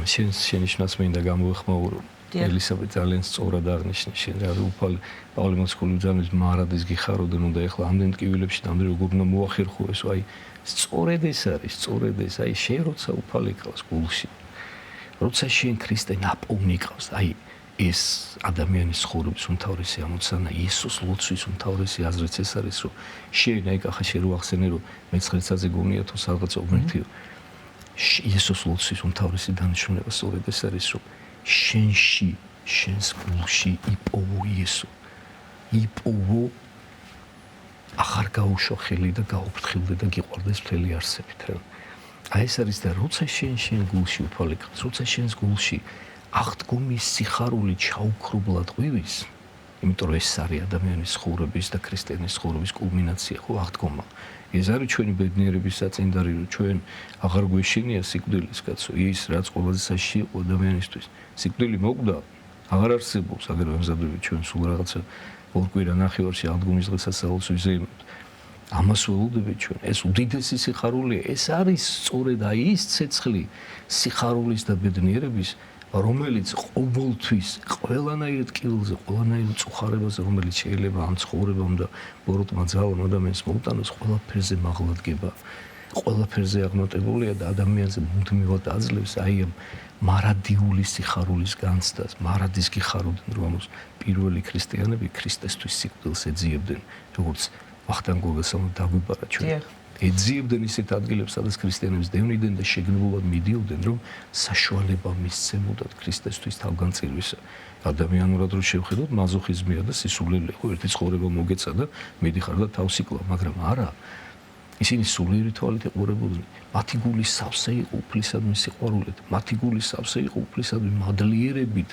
შენი შნაც მინდა გამოეხმაურო ელისაბედ ძალიან სწორად აღნიშნა შენ რა უფალი პავლე მოციქული ძამის მარადის გიხაროდენ უნდა ეხლა ამდენ ტკივილებში და ამდენ როგორ უნდა მოახერხო ეს აი სწორედ ეს არის სწორედ ეს აი შენ როცა უფალი ყავს გულში როცა შენ ქრისტე ნაპოვნი ყავს აი ეს ადამიანის ცხოვრების უმთავრესი ამოცანა იესოს ლოცვის უმთავრესი აზრიც ეს არის რომ შენ აი კახა შენ რო ახსენე რომ მეცხრეცაზე გონია თუ სადღაც ღმერთიო იესოს ლოცვის უმთავრესი დანიშნულება სწორედ ეს არის რომ შენში შენს გულში იპოვო იესო იპოვო ახარ გაუშვა ხელი და გაუფრთხილდე და გიყვარდეს მთელი არსებით რა აი ეს არის და როცა შენ გულში უფალი ყავს როცა შენს გულში აღდგომის სიხარული ჩაუქრობლად ყვივის იმიტომ რომ ეს არის ადამიანის ცხოვრების და ქრისტიანის ცხოვრების კულმინაცია ხო აღდგომა ეს არის ჩვენი ბედნიერების საწინდარი რომ ჩვენ აღარ გვეშინია სიკვდილის კაცო ის რაც ყველაზე საშიში იყო ადამიანისთვის სიკვდილი მოკვდა აღარ არსებობს აგერ ვემზადებით ჩვენ სულ რაღაცა ორ კვირა ნახევარში აღდგომის დღესასწაულს ვიზეიმებთ ამას ველოდებით ჩვენ ეს უდიდესი სიხარულია ეს არის სწორედ აი ის ცეცხლი სიხარულის და ბედნიერების რომელიც ყოველთვის ყველანაირ ტკივილზე ყველანაირ წუხარებაზე რომელიც შეიძლება ამ ცხოვრებამ და ბოროტმა ძალამ ადამიანს მოუტანოს ყველაფერზე მაღლადგება ყველაფერზე აღმატებულია და ადამიანზე მუდმივად აძლევს აი ამ მარადიული სიხარულის განცდას მარადის გიხარობდნენ რომ პირველი ქრისტიანები ქრისტესთვის სიკვდილს ეძიებდნენ როგორც ვახტანგ გოგასალმა დაგვიბარა ჩვენ ეძიებდნენ ისეთ ადგილებს სადაც ქრისტიანებს დევნიდნენ და შეგნებულად მიდიოდნენ რომ საშუალება მისცემოდათ ქრისტესთვის თავგანწირვისა ადამიანურად რო შევხედოთ მაზოხიზმია და სისულელე ხო ერთი ცხოვრება მოგეცა და მიდიხარ და თავს იკლავ მაგრამ არა ისინი სულიერი თვალით ეყურებოდნენ მათი გული სავსე იყო უფლისადმი სიყვარულით მათი გული სავსე იყო უფლისადმი მადლიერებით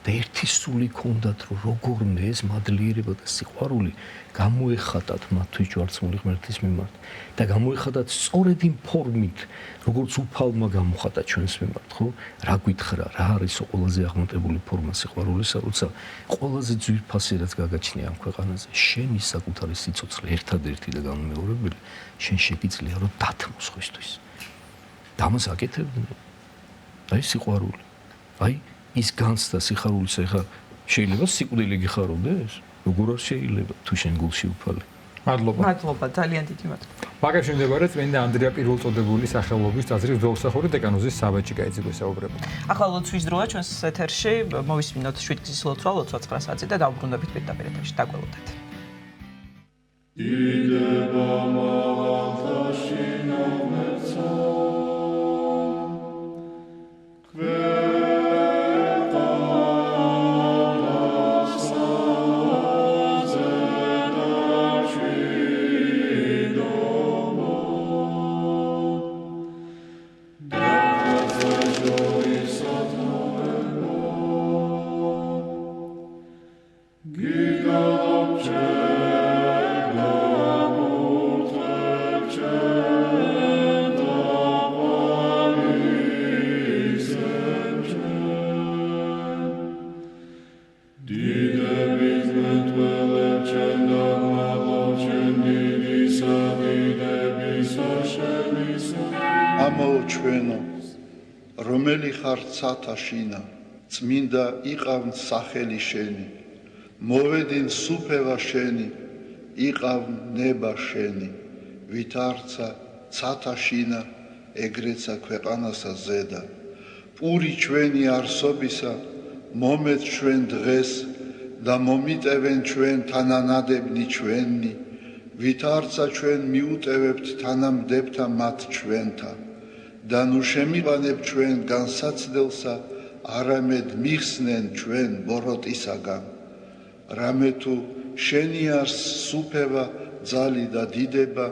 და ერთი სული ჰქონდათ რომ როგორმე ეს მადლიერება და სიყვარული გამოეხატათ მათთვის ჯვარცმული ღმერთის მიმართ და გამოეხატათ სწორედ იმ ფორმით როგორც უფალმა გამოხატა ჩვენს მიმართ ხო რა გითხრა რა არის ყველაზე აღმატებული ფორმა სიყვარულისა როცა ყველაზე ძვირფასი რაც გაგაჩნია ამ ქვეყანაზე შენი საკუთარი სიცოცხლე ერთადერთი და განმეორებელი შენ შეგიძლია რომ დათმოს ხისთვის და ამას აკეთებდნენ აი სიყვარული აი ის განცდა სიხარულის ეხა შეიძლება სიკვდილი გიხარობდეს როგორ არ შეიძლება თუ შენ გულში უფალი მადლობა ძალიან დიდი მადლობა მაგაში მდებარე წმინდა ანდრია პირველწოდებული სახელობის ტაძრის ძველსახური დეკანოზის საბაჭი კაიძე გვესაუბრებოდა ახლა ლოცვის დროა ჩვენს ეთერში მოვისმინოთ 7 გზის ლოცვა ლოცვა 9 საათზე და დავბრუნდებით პირდაპირ ეთერში დაგველოდეთ იდება მაღალთაში ნომერცა Gigalob რომელი ხარ ცათაშინა, წმინდა იყავნ სახელი შენი, მოვედინ სუფევა შენი, იყავნ ნება შენი, ვითარცა ცათაშინა, ეგრეცა ქვეყანასა ზედა, პური ჩვენი არსობისა, მომეც ჩვენ დღეს და მომიტევენ ჩვენ თანანადებნი ჩვენი, ვითარცა ჩვენ მიუტევებთ თანამდებთა მათ ჩვენთა და ნუ შემიყვანებ ჩვენ განსაცდელსა, არამედ მიხსნენ ჩვენ ბოროტისაგან. რამე თუ შენი არს სუფევა, ძალი და დიდება,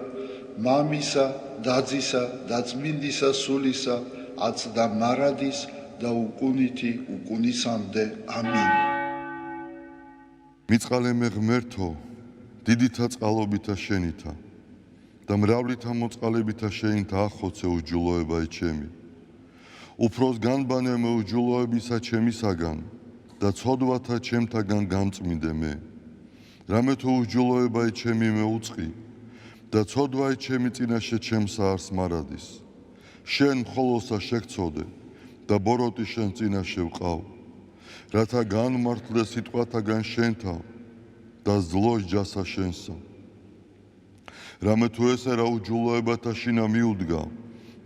მამისა, დაძისა და წმინდისა სულისა, აცდა მარადის და უკუნითი უკუნისამდე. ამინ. მიწყალე ღმერთო, დიდითა წყალობითა შენითა და მრავლითა მოწყალებითა შენითა ახოცე უჯულოებაი ჩემი. უფროს განბანე მე უჯულოებისა ჩემისაგან და ცოდვათა ჩემთაგან გამწმინდე მე. რამე თუ უჯულოებაი ჩემი მე უწყი და ცოდვაი ჩემი წინაშე ჩემსა არს მარადის. შენ მხოლოსა შეგწოდე და ბოროტი შენ წინაშე ვყავ, რათა განმართლე სიტყვათაგან შენთა და ზლოს ჯასა შენსა. რამე თუ ესე რა უჯულოებათა შინა მიუდგა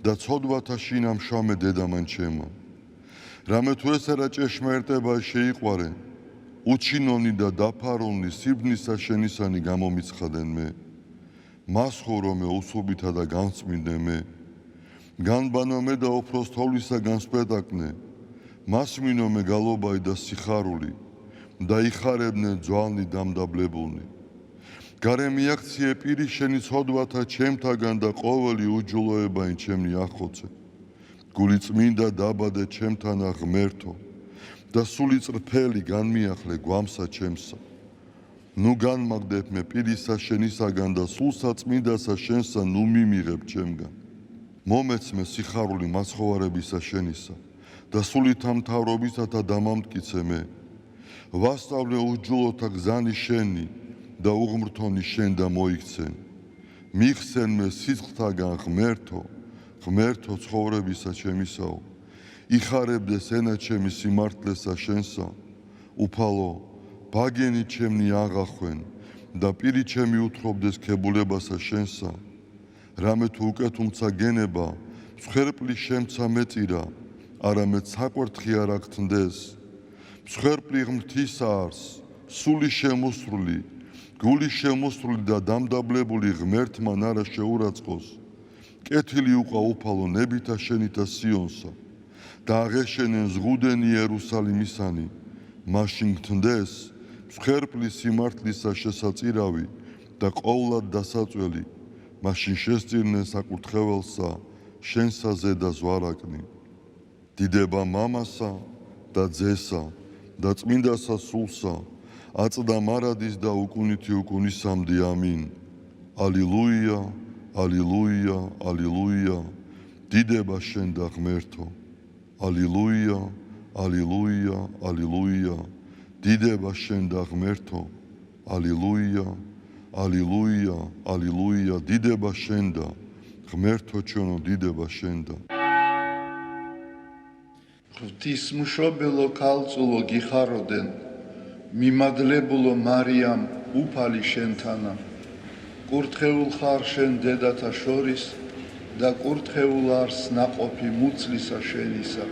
და ცოდვათა შინა მშამე დედამან ჩემა. რამე თუ ესე რა ჭეშმარიტება შეიყვარე, უჩინონი და დაფარონი სიბნისა შენისანი გამომიცხადენ მე. მას ხორო მე უსუბითა და განწმინდე მე. განბანო მე და უფროს თოვლისაგან სპეტაკნე, მას მინო მე გალობაი და სიხარული და იხარებნე ძვალნი დამდაბლებულნი. გარე მიაქციე პირი შენი ცოდვათა ჩემთაგან და ყოველი უჯულოებაი ჩემნი ახოცე. გული წმინდა დაბადე ჩემთანა ღმერთო და სული წრფელი განმიახლე გვამსა ჩემსა. ნუ განმაგდებ მე პირისა შენისაგან და სულსა წმინდასა შენსა ნუ მიმიღებ ჩემგან. მომეც მე სიხარული მაცხოვარებისა შენისა და სულითა მთავრობისათა დამამტკიცე მე. ვასწავლე უჯულოთა გზანი შენი და უღმრთონი შენ და მოიქცენ. მიხსენ მე სიცხთაგან ღმერთო, ღმერთო ცხოვრებისა ჩემისაო. იხარებდეს ენა ჩემი სიმართლესა შენსა. უფალო, ბაგენი ჩემნი აღახვენ და პირი ჩემი უთხრობდეს ქებულებასა შენსა. რამე თუ უკეთუმცა გენება, მსხვერპლი შემცა მეწირა, არამედ საკვერთხი არ აგთნდეს. მსხვერპლი ღმრთისა არს, სული შემოსრული, გული შემოსრული და დამდაბლებული ღმერთმან არა შეურაცხყოს. კეთილი უყვა უფალო ნებითა შენითა სიონსა და აღეშენენ ზღუდენი იერუსალიმისანი. მაშინ გთნდეს მსხვერპლი სიმართლისა შესაწირავი და ყოვლად დასაწველი. მაშინ შესწირნენ საკურთხეველსა შენსა ზედა ზვარაკნი. დიდება მამასა და ძესა და წმინდასა სულსა, აწდა მარადის და უკუნითი უკუნისამდე. ამინ. ალილუია, ალილუია, ალილუია. დიდება შენ და ღმერთო. ალილუია, ალილუია, ალილუია. დიდება შენ და ღმერთო. ალილუია, ალილუია, ალილუია. დიდება შენ და ღმერთო ჩვენო, დიდება შენ და. ღვთისმშობელო ქალწულო გიხაროდენ, მიმადლებულო მარიამ უფალი შენთანა. კურთხეულ ხარ შენ დედათა შორის და კურთხეულ არს ნაყოფი მუცლისა შენისა.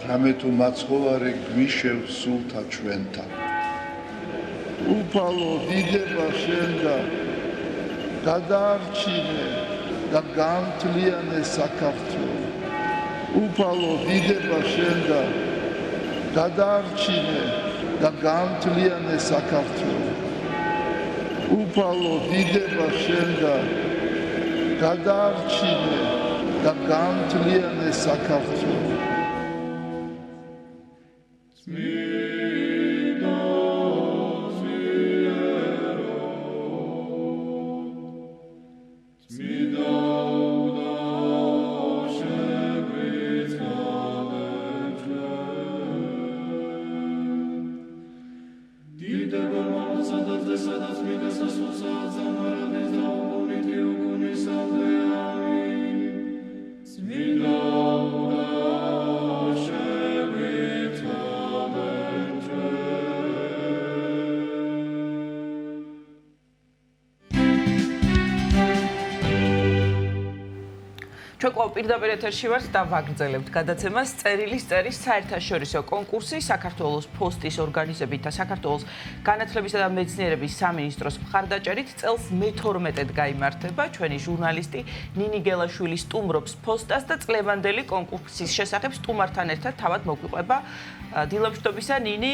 რამე თუ მაცხოვარე გვიშევ სულთა ჩვენთა. უფალო დიდება შენ და გადაარჩინე და განთლიანე საქართველო. უფალო დიდება შენ და გადაარჩინე და განთლიანე საქართველო. უფალო დიდება შენ და გადაარჩინე და განთლიანე საქართველო. Amen. Sweet Lord, ჩვენ ყოველ პირდაპირ ეთერში ვართ და ვაგრძელებთ გადაცემას წერილის წერის საერთაშორისო კონკურსი საქართველოს ფოსტის ორგანიზებით და საქართველოს განათლებისა და მეცნიერების სამინისტროს მხარდაჭერით წელს მე-12-ად გაიმართება. ჩვენი ჟურნალისტი ნინი გელაშვილი სტუმრობს ფოსტას და წლევანდელი კონკურსის შესახებ სტუმართან ერთად თავად მოგვიყვება. დილამშვიდობისა ნინი,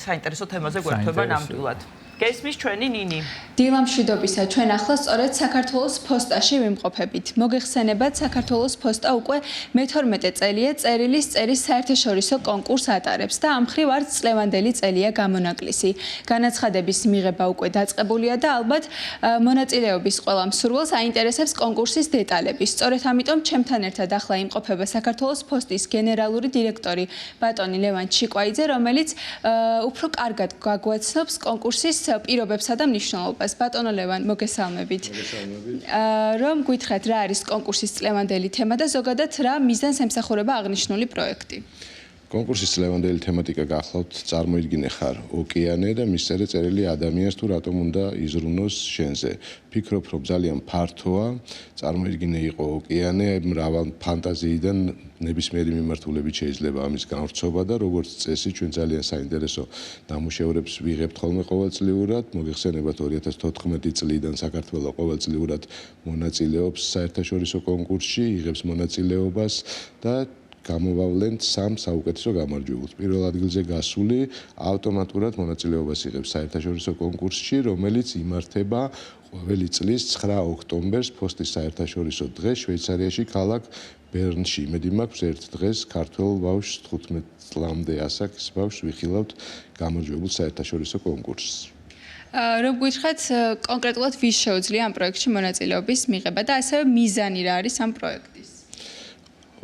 საინტერესო თემაზე გვერდება ნამდვილად. გესმის ჩვენი ნინი. დილამშვიდობისა, ჩვენ ახლა სწორედ საქართველოს ფოსტაში ვიმყოფებით. მოგეხსენებათ, საქართველოს ფოსტა უკვე მე-12 წელია წერილის წერის საერთაშორისო კონკურსს ატარებს და ამ მხრივ არც წლევანდელი წელია გამონაკლისი. განაცხადების მიღება უკვე დაწყებულია და ალბათ მონაწილეობის ყველა მსურველს აინტერესებს კონკურსის დეტალები. სწორედ ამიტომ ჩემთან ერთად ახლა იმყოფება საქართველოს ფოსტის გენერალური დირექტორი ბატონი ლევან ჩიკვაიძე, რომელიც უფრო კარგად გაგვაცნობს კონკურსის პირობებსა და მნიშვნელობას. ბატონო ლევან, მოგესალმებით. რომ გითხრათ, რა არის კონკურსის წლევანდელი თემა და ზოგადად რა მიზანს ემსახურება აღნიშნული პროექტი? კონკურსის წლევანდელი თემატიკა გახლავთ წარმოიდგინე ხარ ოკეანე და მისწერე წერილი ადამიანს თუ რატომ უნდა იზრუნოს შენზე. ფიქრობ, რომ ძალიან ფართოა, წარმოიდგინე იყო ოკეანე, მრავალ ფანტაზიიდან ნებისმიერი მიმართულებით შეიძლება ამის განვრცობა და როგორც წესი ჩვენ ძალიან საინტერესო ნამუშევრებს ვიღებთ ხოლმე ყოველწლიურად. მოგეხსენებათ 2014 წლიდან საქართველო ყოველწლიურად მონაწილეობს საერთაშორისო კონკურსში, იღებს მონაწილეობას და გამოვავლენთ 3 საუკეთესო გამარჯვებულს. პირველ ადგილზე გასული ავტომატურად მონაწილეობას იღებს საერთაშორისო კონკურსში, რომელიც იმართება ყოველი წლის 9 ოქტომბერს ფოსტის საერთაშორისო დღეს შვეიცარიაში ქალაქ ბერნში. იმედი მაქვს ერთ დღეს ქართველ ბავშვს 15 წლამდე ასაკის ბავშვს ვიხილავთ გამარჯვებულ საერთაშორისო კონკურსს. რომ გითხრათ, კონკრეტულად ვის შეუძლია ამ პროექტში მონაწილეობის მიღება და ასევე მიზანი რა არის ამ პროექტის?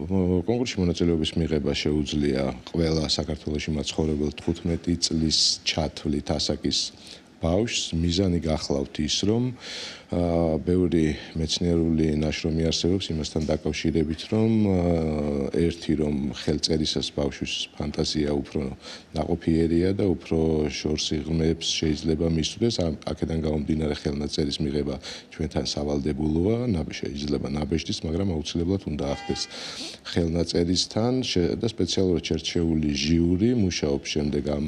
კონკურსში მონაწილეობის მიღება შეუძლია ყველა საქართველოში მაცხოვრებელ 15 წლის ჩათვლით ასაკის ბავშვს. მიზანი გახლავთ ის, რომ ბევრი მეცნიერული ნაშრომი არსებობს იმასთან დაკავშირებით, რომ ერთი რომ ხელწერისას ბავშვის ფანტაზია უფრო ნაყოფიერია და უფრო შორს იღმებს შეიძლება მისვდეს. აქედან გამომდინარე ხელნაწერის მიღება ჩვენთან სავალდებულოა, შეიძლება ნაბეჭდის, მაგრამ აუცილებლად უნდა ახდეს ხელნაწერისთან და სპეციალურად შერჩეული ჟიური მუშაობს შემდეგ ამ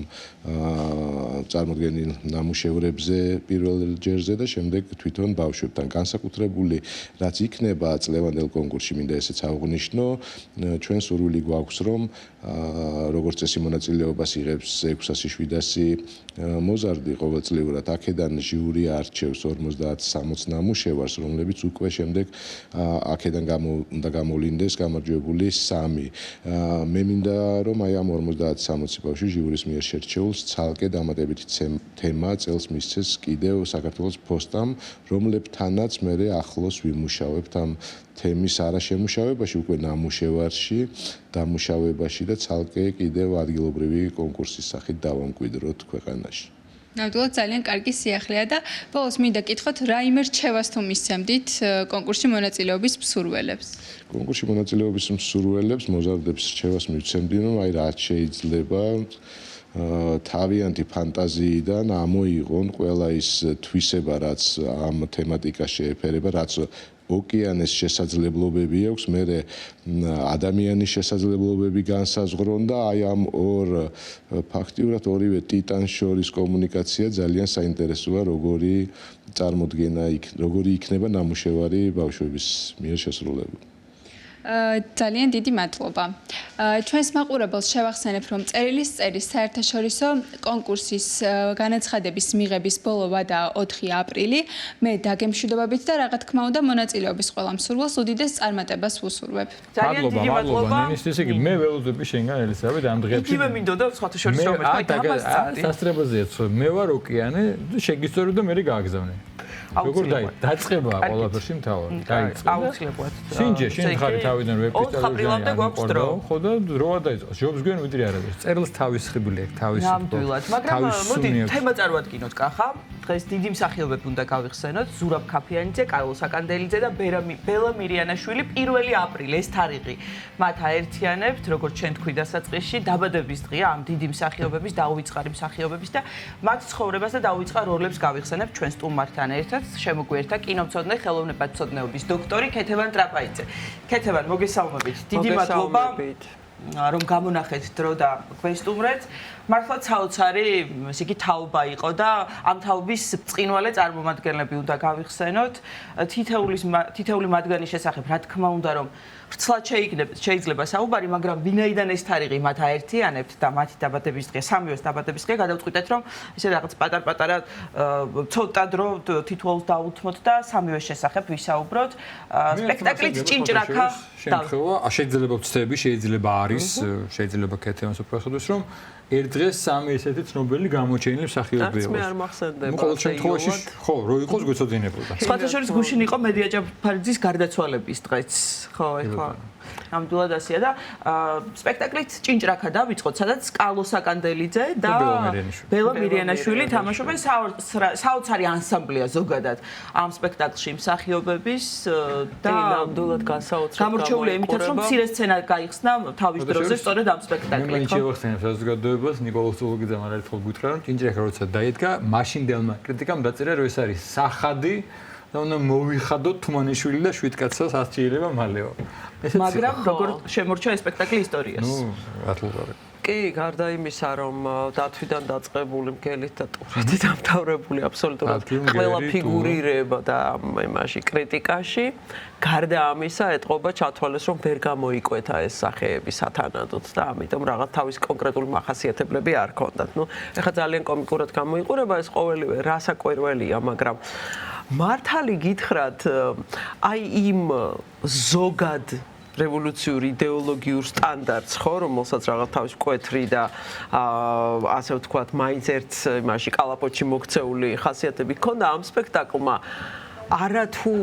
წარმოდგენილ ნამუშევრებზე პირველ ჯერზე და შემდეგ თვითონ ბავშვებთან. განსაკუთრებული რაც იქნება წლევანდელ კონკურსში, მინდა ესეც აღვნიშნო, ჩვენ სურვილი გვაქვს, რომ როგორც წესი მონაწილეობას იღებს 600-700 მოზარდი ყოველწლიურად. აქედან ჟიური არჩევს 50-60 ნამუშევარს, რომლებიც უკვე შემდეგ აქედან უნდა გამოვლინდეს გამარჯვებული 3. მე მინდა რომ აი ამ 50-60 ბავშვის ჟიურის მიერ შერჩეულს ცალკე დამატებითი თემა წელს მისცეს კიდევ საქართველოს ფოსტამ, რომლებთანაც მე ახლოს ვიმუშავებთ ამ თემის არაშემუშავებაში, უკვე ნამუშევარში, დამუშავებაში და ცალკე კიდევ ადგილობრივი კონკურსის სახით დავამკვიდროთ ქვეყანაში. ნამდვილად ძალიან კარგი სიახლეა და ბოლოს მინდა კითხოთ, რაიმე რჩევას თუ მისცემდით კონკურსში მონაწილეობის მსურველებს? კონკურსში მონაწილეობის მსურველებს მოზარდებს რჩევას მივცემდი, რომ აი რაც შეიძლება თავიანთი ფანტაზიიდან ამოიღონ ყველა ის თვისება, რაც ამ თემატიკას შეეფერება, რაც ოკეანეს შესაძლებლობები აქვს, მე ადამიანის შესაძლებლობები განსაზღვრონ და აი ამ ფაქტიურად ორივე ტიტანს შორის კომუნიკაცია ძალიან საინტერესოა, როგორი წარმოდგენა როგორი იქნება ნამუშევარი ბავშვების მიერ შესრულებული. ძალიან დიდი მადლობა. ჩვენს მაყურებელს შევახსენებ, რომ წერილის წერის საერთაშორისო კონკურსის განაცხადების მიღების ბოლოა და 4 აპრილი. მე დაგემშვიდობებით და რა თქმა უნდა მონაწილეობის ყველა მსურველს უდიდეს წარმატებას ვუსურვებ. ძალიან დიდი მადლობა. მე ველოდები შენგან ელისაბედ ამ დღეებში. იგივე მინდოდა სხვათა შორის რომ მეთქვა სასწრებაზეა, მე ვარ ოკეანე, შეგისწორი და მე გააგზავნე. როგორ დაიწყება ყველაფერში მთავარი. დაიწყება. აუცილებლად. სინჯე, შენ ხარი თავიდან ვეპისტოლოგია გვაქვს დრო. ხო და დროა დაიწყო. ჯობს გვენ ვიდრე არ არის. წერილს თავის ხიბილი აქვს, თავის. ნამდვილად, მაგრამ მოდი თემა წარვადგინოთ კახა. დღეს დიდი მსახიობები უნდა გავიხსენოთ, ზურაბ ქაფიანიძე, კარლო საკანდელიძე და ბელა მირიანაშვილი 1 აპრილი ეს თარიღი მათ აერთიანებთ, როგორც ჩვენ თქვი დასაწყისში, დაბადების დღეა ამ დიდი მსახიობების, დაუვიწყარი მსახიობების და მათ ცხოვრებას და დაუვიწყარ როლებს გავიხსენებთ ჩვენ სტუმართან ერთად. შემოგვიერთა კინომცოდნე, ხელოვნებათმცოდნეობის დოქტორი ქეთევან ტრაპაიძე. ქეთევან, მოგესალმებით. დიდი მადლობა რომ გამონახეთ დრო და გვესტუმრეთ. მართლაც საოცარი, ესე იგი თაობა იყო და ამ თაობის ბრწყინვალე წარმომადგენლები უნდა გავიხსენოთ. თითეული მათგანის შესახებ, რა თქმა უნდა, რომ ვრცლად შეიძლება საუბარი, მაგრამ ვინაიდან ეს თარიღი მათ აერთიანებთ და მათი დაბადების დღე, სამივეს დაბადების დღე გადავწყვიტეთ, რომ ესე რაღაც პატარ-პატარა ცოტა დრო თითოეულს დავუთმოთ და სამივეს შესახებ ვისაუბროთ. სპექტაკლით ჭინჭრაკა შემთხვევა, შეიძლება ვცდები, შეიძლება არის, შეიძლება ქეთევანს უფრო ხედავს, რომ ერთ დღეს სამი ესეთი ცნობილი გამოჩენილი მსახიობი იყო. მე არ მახსენდება. ყოველ შემთხვევაში, ხო, რო იყოს გვეცოდინებოდა. სხვათა შორის გუშინ იყო მედია ჯაფარიძის გარდაცვალების დღეც, ხო, ეხლა ნამდვილად ასია და სპექტაკლით ჭინჭრაკა დავიწყოთ, სადაც კარლო საკანდელიძე და ბელა მირიანაშვილი თამაშობენ საოცარი ანსამბლია ზოგადად ამ სპექტაკლში მსახიობების და ნამდვილად განსაოცრად გამორჩეულია იმითაც, რომ მცირე სცენა გაიხსნა თავის დროზე სწორედ ამ სპექტაკლით. მე შევახსენებ საზოგადოებას, ნიკოლოზ ულუგიძემ არაერთხელ გითხრა, რომ ჭინჭრაკა როცა დაიდგა, მაშინდელმა კრიტიკამ დაწერა, რომ ეს არის სახადი და უნდა მოვიხადოთ თუმანიშვილი და შვიდკაცას ასწირება მალეო. მაგრამ როგორ შემორჩა ეს სპექტაკლი ისტორიას? რატო? კი, გარდა იმისა, რომ დათვიდან დაწყებული მგელით და ტურით დამთავრებული აბსოლუტურად ყველა ფიგურირება და იმაში კრიტიკაში, გარდა ამისა ეტყობა ჩათვალეს, რომ ვერ გამოიკვეთა ეს სახეები სათანადოდ და ამიტომ რაღაც თავის კონკრეტული მახასიათებლები არ ჰქონდათ. ნუ ეხლა ძალიან კომიკურად გამოიყურება ეს ყოველივე რასაკვირველია, მაგრამ მართალი გითხრათ, აი იმ ზოგად რევოლუციური იდეოლოგიურ სტანდარტს ხო, რომელსაც რაღაც თავის მკვეთრი და ასე ვთქვათ, მაინც ერთ იმაში კალაპოტში მოქცეული ხასიათები ჰქონდა ამ სპექტაკლმა არათუ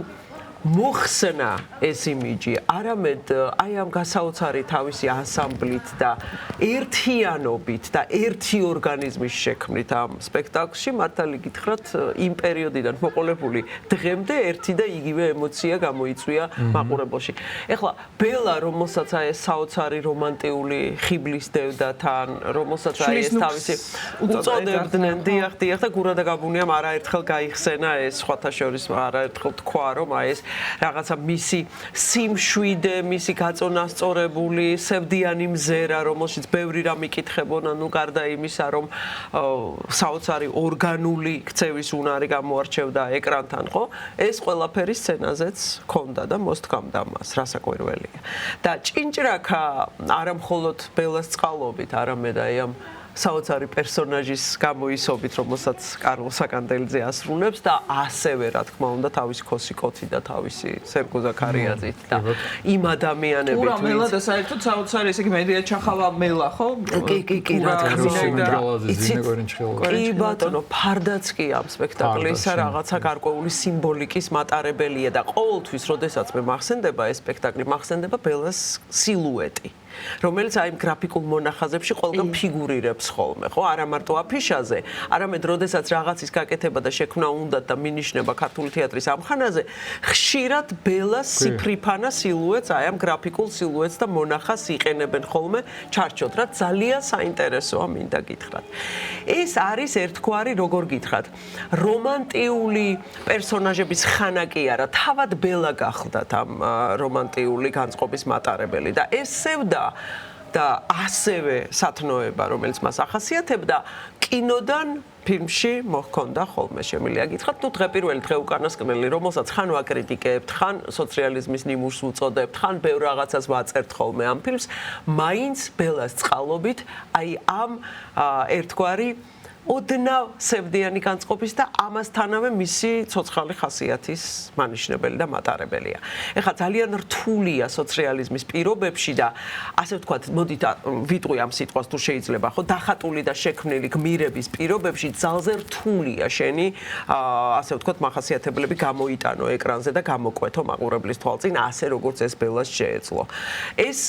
მოხსნა ეს იმიჯი, არამედ აი ამ გასაოცარი თავისი ანსამბლით და ერთიანობით და ერთი ორგანიზმის შექმნით ამ სპექტაკლში მართალი გითხრათ იმ პერიოდიდან მოყოლებული დღემდე ერთი და იგივე ემოცია გამოიწვია მაყურებელში. ეხლა ბელა, რომელსაც აი ეს საოცარი რომანტიული ხიბლის დევდათან, რომელსაც აი ეს თავისი უწოდებდნენ, დიახ და გურა და გაბუნიამ არაერთხელ გაიხსენა ეს სხვათა შორის არაერთხელ თქვა, რომ აი ეს რაღაცა მისი სიმშვიდე, მისი გაწონასწორებული, სევდიანი მზერა, რომელშიც ბევრი რამ იკითხებონა, ნუ გარდა იმისა, რომ საოცარი ორგანული ქცევის უნარი გამოარჩევდა ეკრანთან, ხო? ეს ყველაფერი სცენაზეც ჰქონდა და მოსთქამდა მას, რასაკვირველია. და ჭინჭრაკა არა მხოლოდ ბელას წყალობით, არამედ აი ამ საოცარი პერსონაჟის გამოისობით, რომელსაც კარლო საკანდელიძე ასრულებს და ასევე, რა თქმა უნდა, თავისი ქოსიკოთი და თავისი სერგო ზაქარიაძით და იმ ადამიანებით, ვინც მელა და საერთოდ საოცარი, ესე იგი მედია ჩახავა მელა, ხო? კი, რა თქმა უნდა. კი, ბატონო, ფარდაც კი ამ სპექტაკლის რაღაცა გარკვეული სიმბოლიკის მატარებელია და ყოველთვის, როდესაც მე მახსენდება ეს სპექტაკლი, მახსენდება ბელას სილუეტი. რომელიც აი გრაფიკულ მონახაზებში ყველგან ფიგურირებს ხოლმე, ხო? არა მარტო აფიშაზე, არამედ როდესაც რაღაცის გაკეთება და შექმნა უნდათ და მინიშნება ქართული თეატრის ამ ხანაზე, ხშირად ბელას სიფრიფანა სილუეტს, აი ამ გრაფიკულ სილუეტს და მონახაზს იყენებენ ხოლმე ჩარჩოდ, რა ძალიან საინტერესოა, მინდა გითხრათ. ეს არის ერთგვარი, როგორ გითხრათ, რომანტიული პერსონაჟების ხანა კი არა, თავად ბელა გახლდათ ამ რომანტიული განწყობის მატარებელი და ეს სევდა და ასევე სათნოება, რომელიც მას ახასიათებდა, კინოდან ფილმში მოჰქონდა ხოლმე, შემიძლია გითხრათ, თუ დღე პირველი დღე უკანასკნელი, რომელსაც ხან ვაკრიტიკებთ, ხან სოციალიზმის ნიმუშს უწოდებთ, ხან ბევრ რაღაცას ვაწერთ ხოლმე ამ ფილმს, მაინც ბელას წყალობით, აი ამ ერთგვარი ოდნავ სევდიანი განწყობის და ამასთანავე მისი ცოცხალი ხასიათის მანიშნებელი და მატარებელია. ეხლა ძალიან რთულია სოციალიზმის პირობებში და ასე ვთქვათ, მოდით ვიტყვი ამ სიტყვას თუ შეიძლება, ხო, დახატული და შექმნილი გმირების პირობებში ძალზე რთულია შენი ასე ვთქვათ, მახასიათებლები გამოიტანო ეკრანზე და გამოკვეთო მაყურებლის თვალწინ, ასე როგორც ეს ბელას შეეძლო. ეს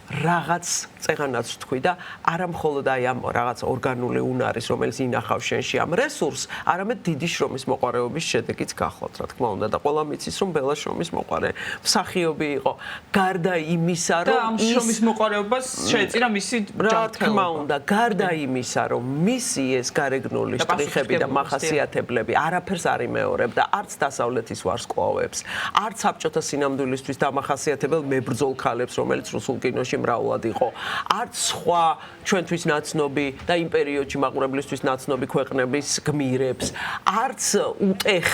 რაღაც წეღანაც თქვი და არა მხოლოდ აი ამ რაღაც ორგანული უნარის, რომელიც ინახავს შენში ამ რესურსს, არამედ დიდი შრომის მოყარეობის შედეგიც გახლავთ, რა თქმა უნდა და ყველა მიცის რომ ბელა შრომის მოყარე მსახიობი იყო. გარდა იმისა, რომ ამ შრომის მოყარეობას შეეწირა მისი რა თქმა უნდა, გარდა იმისა, რომ მისი ეს გარეგნული შტრიხები და მახასიათებლები არაფერს არ იმეორებდა, არც დასავლეთის ვარსკვლავებს, არც საბჭოთა სინამდვილისთვის დამახასიათებელ მებრძოლ ქალებს, რომელიც რუსულ კინოში მრავლად იყო, არც სხვა ჩვენთვის ნაცნობი და იმ პერიოდში მაყურებლისთვის ნაცნობი ქვეყნების გმირებს, არც უტეხ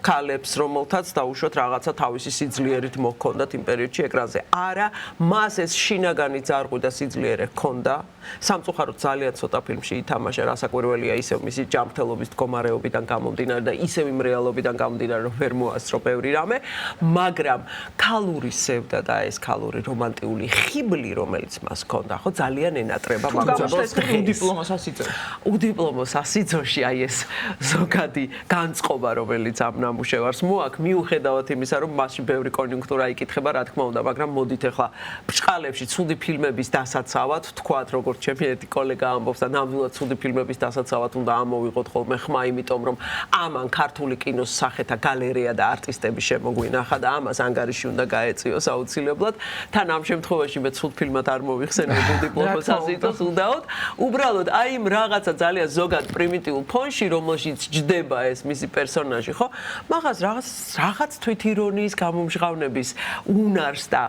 ქალებს, რომელთაც დაუშვათ რაღაცა თავისი სიძლიერით მოჰქონდათ იმ პერიოდში ეკრანზე. არა, მას ეს შინაგანი ძარღვი და სიძლიერე ჰქონდა. სამწუხაროდ ძალიან ცოტა ფილმში ითამაშა, რასაკვირველია ისევ მისი ჯანმრთელობის მდგომარეობიდან გამომდინარე და ისევ იმ რეალობიდან გამომდინარე, რომ ვერ მოასწრო ბევრი რამე, მაგრამ ქალური სევდა და ეს ქალური რომანტიული ხიბლი, რომელიც მას ჰქონდა, ხო ძალიან ენატრება მაყურებელს. უდიპლომო სასიძო. უდიპლომო სასიძოში აი ეს ზოგადი განწყობა, რომელიც ამ ნამუშევარს მოაქვს, მიუხედავად იმისა, რომ მასში ბევრი კონიუნქტურა იკითხება, რა თქმა უნდა, მაგრამ მოდით ახლა ბჭყალებში ცუდი ფილმების დასაცავად, თქვათ, როგორც ჩემი ერთი კოლეგა ამბობს და ნამდვილად ცუდი ფილმების დასაცავად უნდა ამოვიღოთ ხოლმე ხმა, იმიტომ რომ ამან ქართული კინოს სახეთა გალერეა და არტისტები შემოგვინახა და ამას ანგარიში უნდა გაეწიოს აუცილებლად. თან ამ შემთხვევაში მე ცუდ ფილმად არ მოვიხსენებ უდიპლომო სასიძოს უდაოდ. უბრალოდ აი იმ რაღაცა ძალიან ზოგად პრიმიტიულ ფონში, რომელშიც ჯდება ეს მისი პერსონაჟი, ხო? მაგას რაღაც თვითირონიის გამომჟღავნების უნარს და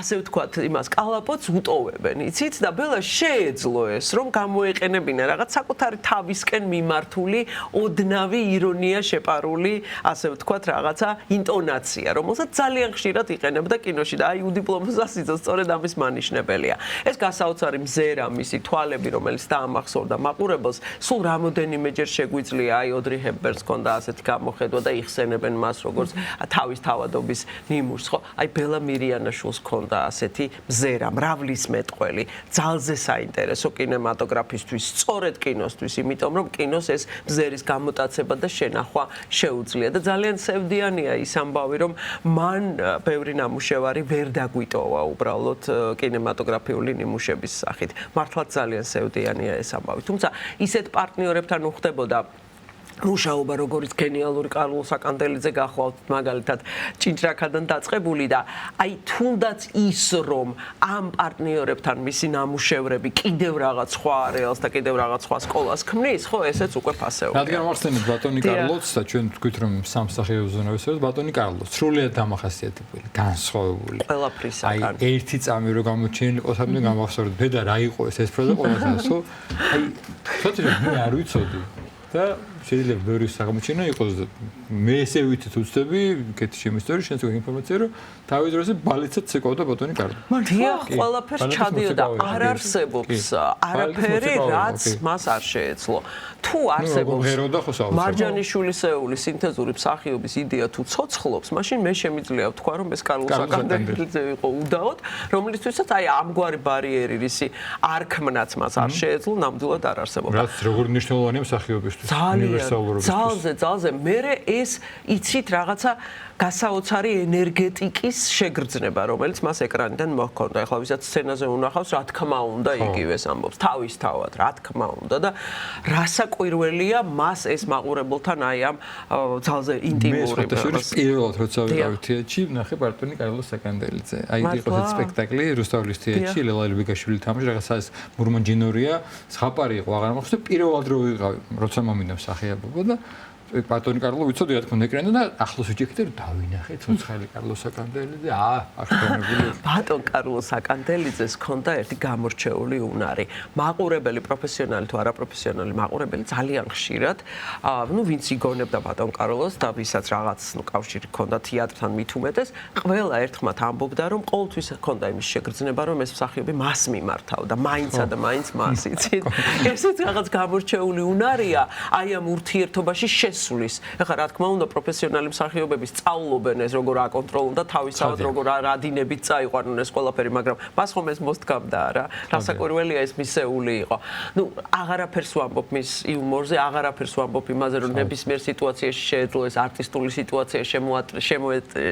ასე ვთქვათ, იმას კალაპოტს უტოვებენ, იცით? და ბელა შეეძლო ეს, რომ გამოეყენებინა რაღაც საკუთარი თავისკენ მიმართული, ოდნავი ირონია შეპარული, ასე ვთქვათ, რაღაცა ინტონაცია, რომელსაც ძალიან ხშირად იყენებდა კინოში და აი უდიპლომო სასიძო სწორედ ამის მანიშნებელია. ეს გასაოცარი მზერა, მისი თვალები, რომელიც დაამახსოვრდა მაყურებელს, სულ რამოდენიმეჯერ შეგვიძლია აი ოდრი ჰეპბერნს ჰქონდა ასეთი გამოხედვა და იხსენებენ მას როგორც თავის თავადობის ნიმუშს, ხო? აი ბელა მირიანაშვილს ჰქონდა ასეთი მზერა, მრავლის მეტყველი, ძალზე საინტერესო კინემატოგრაფისტვის, სწორედ კინოსთვის, იმიტომ რომ კინოს ეს მზერის გამოტაცება და შენახვა შეუძლია და ძალიან სევდიანია ის ამბავი, რომ მან ბევრი ნამუშევარი ვერ დაგვიტოვა უბრალოდ კინემატოგრაფიული ნიმუშების სახით. მართლაც ძალიან სევდიანია ეს ამბავი. თუმცა ისეთ პარტნიორებთან უხდებოდა მუშაობა, როგორც გენიალური კარლო საკანდელიძე გახლავთ მაგალითად ჭინჭრაკადან დაწყებული და აი თუნდაც ის რომ ამ პარტნიორებთან მისი ნამუშევრები კიდევ რაღაც სხვა არეალს და კიდევ რაღაც სხვა სკოლას ქმნის, ხო, ესეც უკვე ფასეულია. რადგან მახსენებთ ბატონი კარლოც და ჩვენ თქვით რომ სამსახიობო ზონავისას ბატონი კარლო სრულიად დამახასიათებელი, განსხვავებული. ყველაფრისაგან. აი ერთი წამი რო გამოჩენილიყო, სამდენ გამახსოვრდ და რა იყო ეს ფრაზა ყველასას, ხო? აი ცოტა მე არ ვიცოდი. და შეიძლება ბევრი აღმოჩენა იყოს და მე ესე ვიცით უცდები კეთ ჩემი ისტორია შენს ინფორმაცია რომ თავის დროზე ბალიცად ცეკავდა ბატონი კარლო. დიახ, ყველაფერს ჩადიოდა, არ არსებობს არაფერი, რაც მას არ შეეძლო. თუ არსებობს მარჯანიშვილისეული სინთეზური მსახიობის იდეა თუ ცოცხლობს, მაშინ მე შემიძლია ვთქვა, რომ ეს კარლო საკანდელიძე იყო უდაოდ, რომელიცთვისაც აი ამგვარი ბარიერი რისი არქმნაც მას არ შეეძლო, ნამდვილად არ არსებობს. რაც როგორ მნიშვნელოვანია მსახიობისთვის. ძალზე მერე ეს იცით რაღაცა გასაოცარი ენერგეტიკის შეგრძნება, რომელიც მას ეკრანიდან მოჰქონდა. ეხლა ვისაც სცენაზე უნახავს, რა თქმა უნდა, იგივეს ამბობს, თავისთავად, რა თქმა უნდა და რასაკვირველია მას ეს მაყურებელთან აი ამ ძალზე ინტიმური მე პირველად როცა ვიყავი თეატრში, ნახე ბატონი კარლო საკანდელიძე. აი იყო ეს სპექტაკლი რუსთავის თეატრში, ლელა ელბეგაშვილი თამაში, რაღაცა ეს მურმანჯინორია, ზღაპარი იყო, აღარ მახსოვს, პირველად რო ვიყავი, როცა მომინდა მსახიობობა და ბატონი კარლო ვიცოდი რა თქმა უნდა ეკრანიდან და ახლოს ვიჭიქდი რომ დავინახე ცოცხალი კარლო საკანდელიძე აღშფოთებული ბატონ კარლო საკანდელიძეს ჰქონდა ერთი გამორჩეული უნარი მაყურებელი პროფესიონალი თუ არაპროფესიონალი მაყურებელი ძალიან ხშირად ნუ ვინც იგონებდა ბატონ კარლოს და ვისაც რაღაც ნუ კავშირი ჰქონდა თეატრთან მით უმეტეს ყველა ერთხმად ამბობდა რომ ყოველთვის ჰქონდა იმის შეგრძნება რომ ეს მსახიობი მას მიმართავდა მაინცა და მაინც მას იცით ესეც რაღაც გამორჩეული უნარია აი ამ ურთიერთობაში მოსვლის. ეხლა რა თქმა უნდა პროფესიონალი მსახიობები სწავლობენ ეს როგორ აკონტროლონ და თავისთავად როგორ რადინებით წაიყვანონ ეს ყველაფერი, მაგრამ მას ხომ ეს მოსდგამდა რა. რასაკვირველია ეს მისეული იყო. ნუ აღარაფერს ვამბობ მის იუმორზე, აღარაფერს ვამბობ იმაზე, რომ ნებისმიერ სიტუაციაში შეეძლო ეს არტისტული სიტუაცია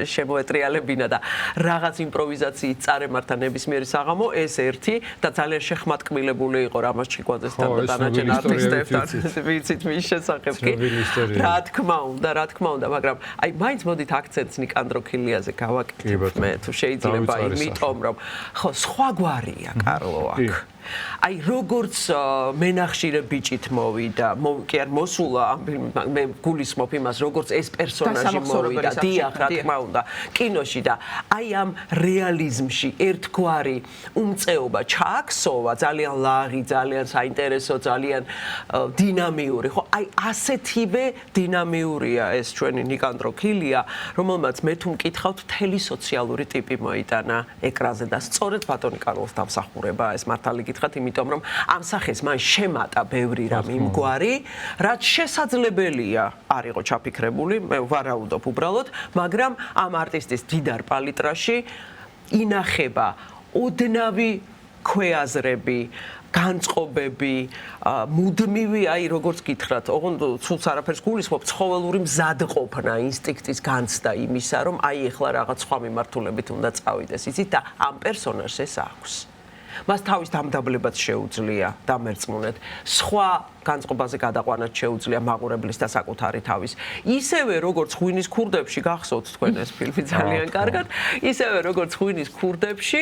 შემოეტრიალებინა და რაღაც იმპროვიზაციით წარემართა ნებისმიერი საღამო, ეს ერთი და ძალიან შეხმატკმილებული იყო რამაზ ჩიკვაძესთან და დანარჩენ არტისტებთან. ვიცით მის შესახებ კი. რა თქმა უნდა, მაგრამ აი მაინც მოდით აქცენტს ნიკანდრო ქილიაზე გავაკეთებ მე თუ შეიძლება იმიტომ რომ ხო სხვაგვარია კარლო აქ. აი როგორც მენახშირე ბიჭით მოვიდა, კი არ მოსულა, მე გულისხმობ იმას, როგორც ეს პერსონაჟი მოვიდა, დიახ, რა თქმა უნდა, კინოში და აი ამ რეალიზმში ერთგვარი უმწეობა ჩააქსოვა, ძალიან ლაღი, ძალიან საინტერესო, ძალიან დინამიური, ხო? აი ასეთივე დინამიურია ეს ჩვენი ნიკანდრო ქილია, რომელმაც მე თუ მკითხავთ, მთელი სოციალური ტიპი მოიტანა ეკრანზე და სწორედ ბატონი კარლოს დამსახურება ეს მართალი გითხრათ, იმიტომ რომ ამ სახეს მან შემატა ბევრი რამ იმგვარი, რაც შესაძლებელია არ იყო ჩაფიქრებული, მე ვარაუდობ უბრალოდ, მაგრამ ამ არტისტის დიდარ პალიტრაში ინახება ოდნავი ქვეაზრები, განწყობები, მუდმივი, აი როგორც გითხრათ, ოღონდ ცუც არაფერს გულისხმობ, ცხოველური მზადყოფნა, ინსტინქტის განცდა იმისა, რომ აი ეხლა რაღაც სხვა მიმართულებით უნდა წავიდეს, იცით და ამ პერსონაჟს ეს აქვს. მას თავის დამდაბლებაც შეუძლია დამერწმუნეთ. სხვა განწყობაზე გადაყვანაც შეუძლია მაყურებლის და საკუთარი თავის. ისევე როგორც ღვინის ქურდებში გახსოვთ თქვენ ეს ფილმი ძალიან კარგად, ისევე როგორც ღვინის ქურდებში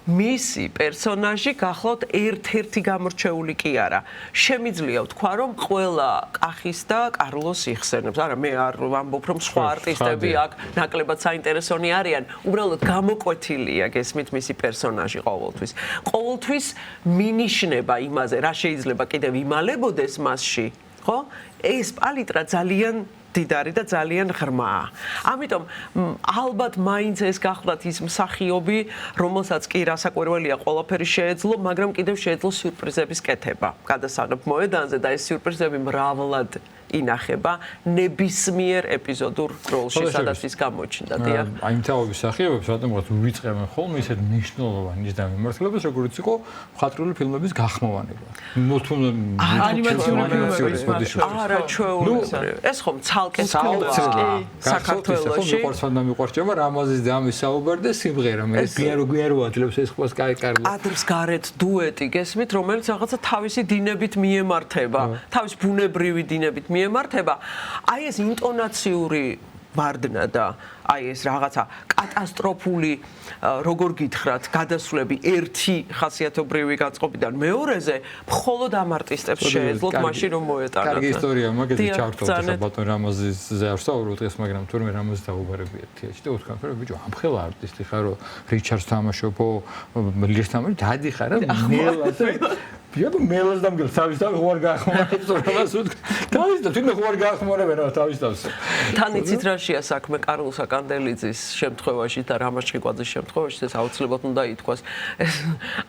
მისი პერსონაჟი გახლავთ ერთ-ერთი გამორჩეული კი არა. შემიძლია ვთქვა, რომ ყველა კახის და კარლოს იხსენებს. არა, მე არ ვამბობ, რომ სხვა არტისტები აქ ნაკლებად საინტერესონი არიან. უბრალოდ გამოკვეთილია გესმით მისი პერსონაჟი ყოველთვის. ყოველთვის მინიშნება იმაზე, რა შეიძლება კიდევ იმალებოდეს მასში, ხო? ეს პალიტრა ძალიან დიდარი და ძალიან ღრმაა. ამიტომ ალბათ მაინც ეს გახლავთ ის მსახიობი, რომელსაც კი რასაკვირველია ყველაფერი შეეძლო, მაგრამ კიდევ შეეძლო სიურპრიზების კეთება. გადასაღებ მოედანზე და ეს სიურპრიზები მრავლად ინახება ნებისმიერ ეპიზოდურ როლში, სადაც ის გამოჩნდა, დიახ. აი ამ თავის სახიობებს რატომღაც ვიწყებენ ხოლმე ისეთ მნიშვნელოვან ის დამიმართლებას, როგორც იყო მხატვრული ფილმების გახმოვანება. ანიმაციური ფილმების არა ჩვეულებრივ. ეს ხომ ცალკე საქართველოში მიყვარს რამაზის დამის საუბარ და სიმღერა მე გვიარო აძლევს ეს ხვას კაი კარლო. ადრს გარეთ დუეტი გესმით, რომელიც რაღაცა თავისი დინებით მიემართება, თავის ბუნებრივი დინებით მიემართება. აი ეს ინტონაციური ვარდნა და აი ეს რაღაცა კატასტროფული როგორ გითხრათ გადასვლები ერთი ხასიათობრივი განწყობიდან მეორეზე მხოლოდ ამ არტისტებს შეეძლოთ მაშინ რომ მოეტანათ. კარგი ისტორია მაგაზე ჩავთვალოთ ბატონ რამაზიზე არ ვსაუბრობთ ეს, მაგრამ თურმე რამაზი დაუბარები ერთიაჩი და უთქვა რომ ბიჭო ამხელა არტისტი ხარო რიჩარდს თამაშობო ლიეს თამაში დადიხარ მელას ბიჭო მელას დამგელ თავის თავი ხوار გახმოვანებს რამას უთქვა თავის და თვითონ ხوار გახმოვანებენ რა თავის თავს თან იცით რაშია საქმე კარლოს აკანდელიძის შემთხვევაში და რამაზ ჩიკვაძის შემთხვევაში ეს აუცილებლად უნდა ითქვას ეს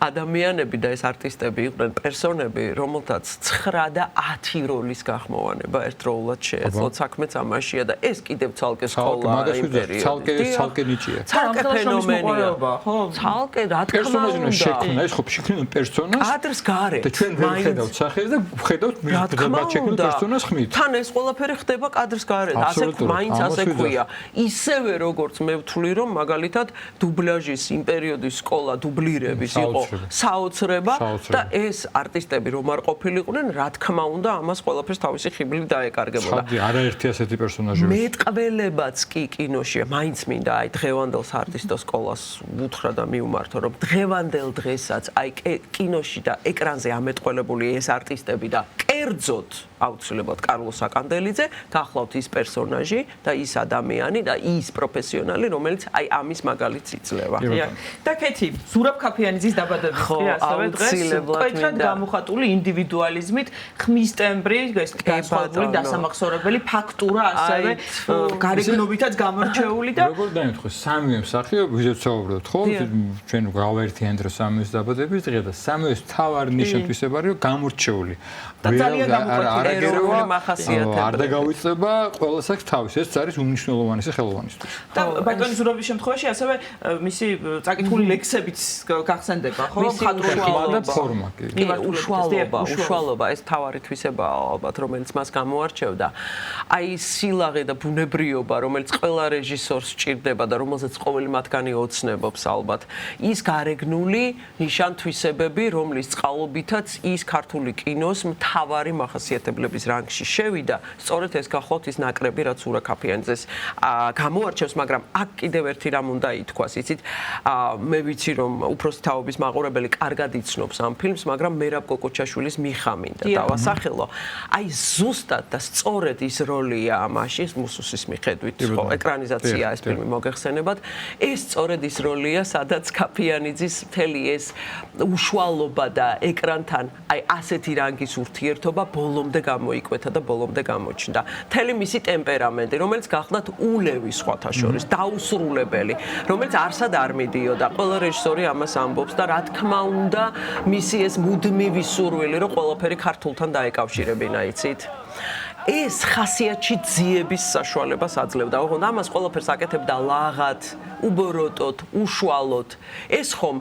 ადამიანები და ეს არტისტები იყვნენ პერსონები რომელთაც 9 და 10 როლის გახმოვანება ერთდროულად შეეძლოთ საქმეც ამაშია და ეს კიდევ ცალკე სკოლა იმ პერიოდში ცალკე ნიჭია ცალკე ფენომენია ხო ცალკე რა თქმა უნდა შექმნა ეს ხო შექმნა პერსონაჟი ადრს გარეთ და ჩვენ ვერ ხედავთ სახეს და ხედავთ მიღება შექმნა პერსონაჟს ხმით თან ეს ყველაფერი ხდება კადრის გარეთ ასე მაინც ასე ქვია ისევე როგორც მე ვთვლი რომ მაგალითად დუბლაჟის იმ პერიოდის სკოლა დუბლირების იყო საოცრება და ეს არტისტები რომ არ ყოფილიყვნენ რა თქმა უნდა ამას ყველაფერს თავისი ხიბლით დაეკარგებოდა ხადი არაერთი ასეთი პერსონაჟი მეტყველებაც კი კინოშია მაინც მინდა აი დღევანდელ არტისტო სკოლას უთხრა და მიუმართო რომ დღევანდელ დღესაც აი კინოში და ეკრანზე ამეტყველებული ეს არტისტები და კერძოდ აუცილებლად კარლოს აკანდელიძე გახლავთ ის პერსონაჟი და ის ადამიანი და ის პროფესიონალი რომელიც აი ამის მაგალითს იძლევა. და კეთი ზურაბ ქაფიანიძის დაბადების დღე ასევე დღეს მკვეთრად გამოხატული ინდივიდუალიზმით ხმის ტემბრი ეს განსხვავებული დასამახსოვრებელი ფაქტურა ასევე გარეგნობითაც გამორჩეული და როგორ დაემთხვა სამივე მსახიობი ვიზეთ საუბრობთ ხო ჩვენ გავაერთიანეთ რომ სამივეს დაბადების დღეა და სამივეს თავარი ნიშნთვისებარი რომ გამორჩეული და ძალიან ძალიან გამოკვეთილი მახასიათებელი. არ დაგავიწყება, ყველას აქვს თავის. ეს არის უმნიშვნელოვანესი ხელოვანისთვის. და ბატონის ზურაბის შემთხვევაში ასევე მისი წაკითხული ლექსებიც გახსენდება, ხო? ხატულობა და ფორმა კი. უშუალობა ეს თავარი თვისებაა ალბათ, რომელიც მას გამოარჩევდა. აი სილაღე და ბუნებრიობა, რომელიც ყველა რეჟისორს სჭირდება და რომელზეც ყოველი მათგანი ოცნებობს ალბათ. ის გარეგნული ნიშან-თვისებები, რომლის წყალობითაც ის ქართული კინოს მთავარი მახასიათებლების რანგში შევიდა, სწორედ ეს გახლავთ ის ნაკრები, რაც ურაკაფიანიძეს გამოარჩევს, მაგრამ აქ კიდევ ერთი რამ უნდა ითქვას, იცით, მე ვიცი რომ უფროსი თაობის მაყურებელი კარგად იცნობს ამ ფილმს, მაგრამ მერაბ კოკოჩაშვილის მიხამინდა დავასახელო. აი ზუსტად და სწორედ ის როლია ამაში, მუსუსის მიხედვით, ხო, ეკრანიზაცია ეს ფილმი მოგეხსენებათ, ეს სწორედ ის როლია, სადაც კაფიანიძის მთელი ეს უშუალობა და ეკრანთან აი ასეთი რანგის ურთიერთობა ბოლომდე გამოიკვეთა და ბოლომდე გამოჩნდა. მთელი მისი ტემპერამენტი, რომელიც გახლავთ ულევი სხვათა შორის, დაუსრულებელი, რომელიც არსად არ მიდიოდა. ყველა რეჟისორი ამას ამბობს და რა თქმა უნდა, მისი ეს მუდმივი სურვილი, რომ ყველაფერი ქართულთან დაეკავშირებინა, იცით? ეს ხასიათში ძიების საშუალებას აძლევდა. ოღონდ ამას ყველაფერს აკეთებდა ლაღად, უბოროტოდ, უშუალოდ. ეს ხომ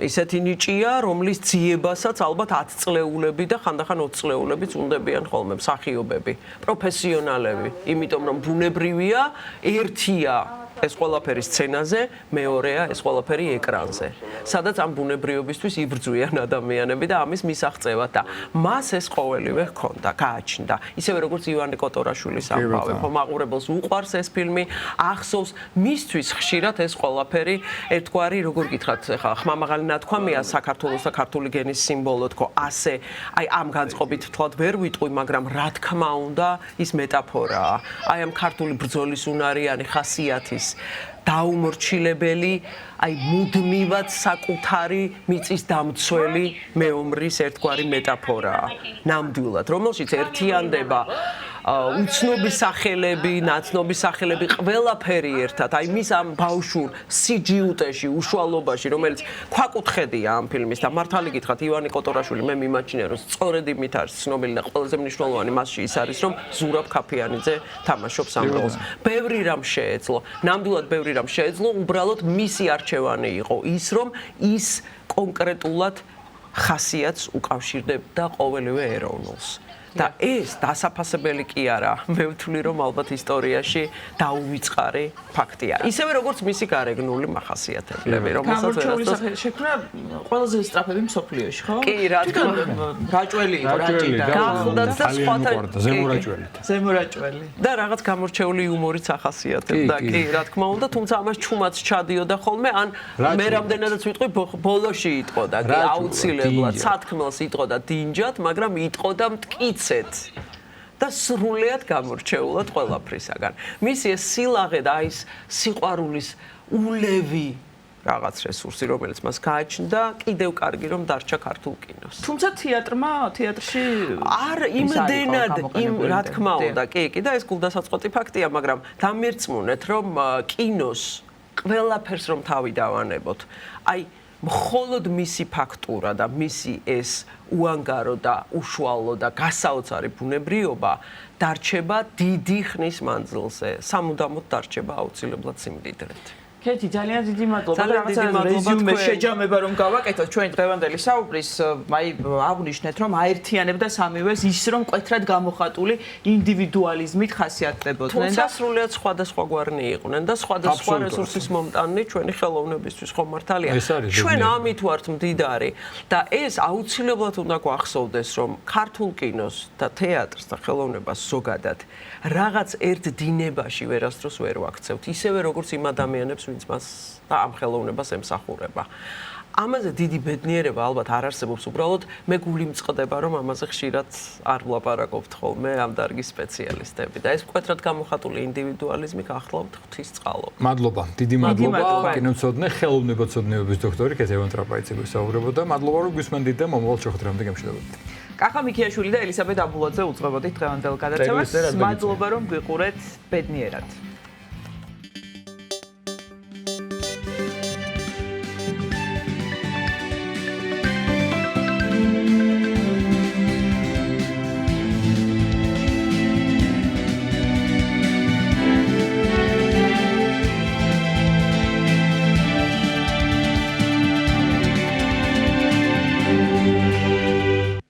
ისეთი ნიჭია, რომლის ძიებასაც ალბათ 10 წლეულები და ხანდახან 20 წლეულებიც უნდებიან ხოლმე მსახიობები, პროფესიონალები, იმიტომ რომ ბუნებრივია, ერთია ეს ყველაფერი სცენაზე, მეორეა ეს ყველაფერი ეკრანზე. სადაც ამ ბუნებრიობისთვის იბრძვიან ადამიანები და ამის მისაღწევად და მას ეს ყოველივე ჰქონდა, გააჩნდა. ისევე როგორც ივანე კოტორაშვილის ამბავი, ხო, მაყურებელს უყვარს ეს ფილმი, ახსოვს მისთვის ხშირად ეს ყველაფერი ერთგვარი, როგორ გითხრათ, ხა ხმამაღალი ნათქვამია საქართველოს და ქართული გენის სიმბოლო თქო, ასე, აი ამ განწყობით თვალთ ვერ ვიტყვი, მაგრამ რა თქმა უნდა, ის მეტაფორაა. აი ამ ქართული ბრძოლის უნარიანი ხასიათის დაუმორჩილებელი, აი მუდმივად საკუთარი მიწის დამცველი მეომრის ერთგვარი მეტაფორაა. ნამდვილად, რომელშიც ერთიანდება უცნობი სახელები, ნაცნობი სახელები, ყველაფერი ერთად. აი მის ამ ბავშვურ სიჯიუტეში, უშუალობაში, რომელიც ქვაკუთხედია ამ ფილმის და მართალი გითხრათ, ივანე კოტორაშვილი მე მიმაჩნია, რომ სწორედ იმით არის ცნობილი და ყველაზე მნიშვნელოვანი მასში ის არის, რომ ზურაბ კაფიანიძე თამაშობს ამ როლს. ბევრი რამ შეეძლო, ნამდვილად ბევრი რამ შეეძლო, უბრალოდ მისი არჩევანი იყო ის, რომ ის კონკრეტულად ხასიათს უკავშირდებდა ყოველივე ეროვნულს. და ეს დასაფასებელი კი არა, მე ვთვლი რომ ალბათ ისტორიაში დაუვიწყარი ფაქტია. ისევე როგორც მისი გარეგნული მახასიათებლები, რომელსაც შექმნა ყველაზე სწრაფები მსოფლიოში, ხო? კი, რა თქმა უნდა. რაჭველი იყო, რაჭიდა. გახლდათ და სხვათა ზემორაჭველი. და რაღაც გამორჩეული იუმორიც ახასიათებდა, კი, რა თქმა უნდა, თუმცა ამას ჩუმაც ჩადიოდა ხოლმე, ან მე რამდენადაც ვიტყვი, ბოლოში იტყოდა, კი, აუცილებლად, სათქმელს იტყოდა დინჯად, მაგრამ იტყოდა მტკიცედ და სრულიად გამორჩეულად ყველაფრისაგან. მისი ეს სილაღე და ის სიყვარულის ულევი რაღაც რესურსი, რომელიც მას გააჩნდა, კიდევ კარგი რომ დარჩა ქართულ კინოს. თუმცა თეატრში არ იმდენად, რა თქმა უნდა, კი, და ეს გულდასაწყვეტი ფაქტია, მაგრამ დამირწმუნეთ, რომ კინოს ყველაფერს რომ თავი დავანებოთ, აი მხოლოდ მისი ფაქტურა და მისი ეს უანგარო და უშუალო და გასაოცარი ბუნებრიობა დარჩება დიდი ხნის მანძილზე, სამუდამოდ დარჩება აუცილებლად სიმდიდრედ. კეთი, ძალიან დიდი მადლობა და რაღაცა რეზიუმე შეჯამება რომ გავაკეთოთ ჩვენ დღევანდელი საუბრის, აი აღვნიშნეთ რომ აერთიანებდა სამივეს ის რომ მკვეთრად გამოხატული ინდივიდუალიზმით ხასიათდებოდნენ და სრულიად სხვადასხვაგვარნი იყვნენ და სხვადასხვა რესურსის მომტანი ჩვენი ხელოვნებისთვის ხომ მართალია. ჩვენ ამით ვართ მდიდარი და ეს აუცილებლად უნდა გვახსოვდეს რომ ქართულ კინოს და თეატრს და ხელოვნებას ზოგადად რაღაც ერთ დინებაში ვერასდროს ვერ ვაქცევთ, ისევე როგორც იმ ადამიანებს ვინც მას და ამ ხელოვნებას ემსახურება. ამაზე დიდი ბედნიერება ალბათ არ არსებობს, უბრალოდ მე გული მწყდება, რომ ამაზე ხშირად არ ვლაპარაკობთ ხოლმე ამ დარგის სპეციალისტები და ეს მკვეთრად გამოხატული ინდივიდუალიზმი გახლავთ ღვთისწყალო. მადლობა, დიდი მადლობა კინომცოდნე, ხელოვნებაცოდნეობის დოქტორი კეთევან ტრაპაიძე გვესაუბრებოდა. მადლობა რომ გვისმენდით და მომავალ შეხვედრამდე გამშვიდობებით. კახა მიქიაშვილი და ელისაბედ აბულაძე უძღვებოდით დღევანდელ გადაცემას. მადლობა რომ გვიყურეთ ბედნიერად.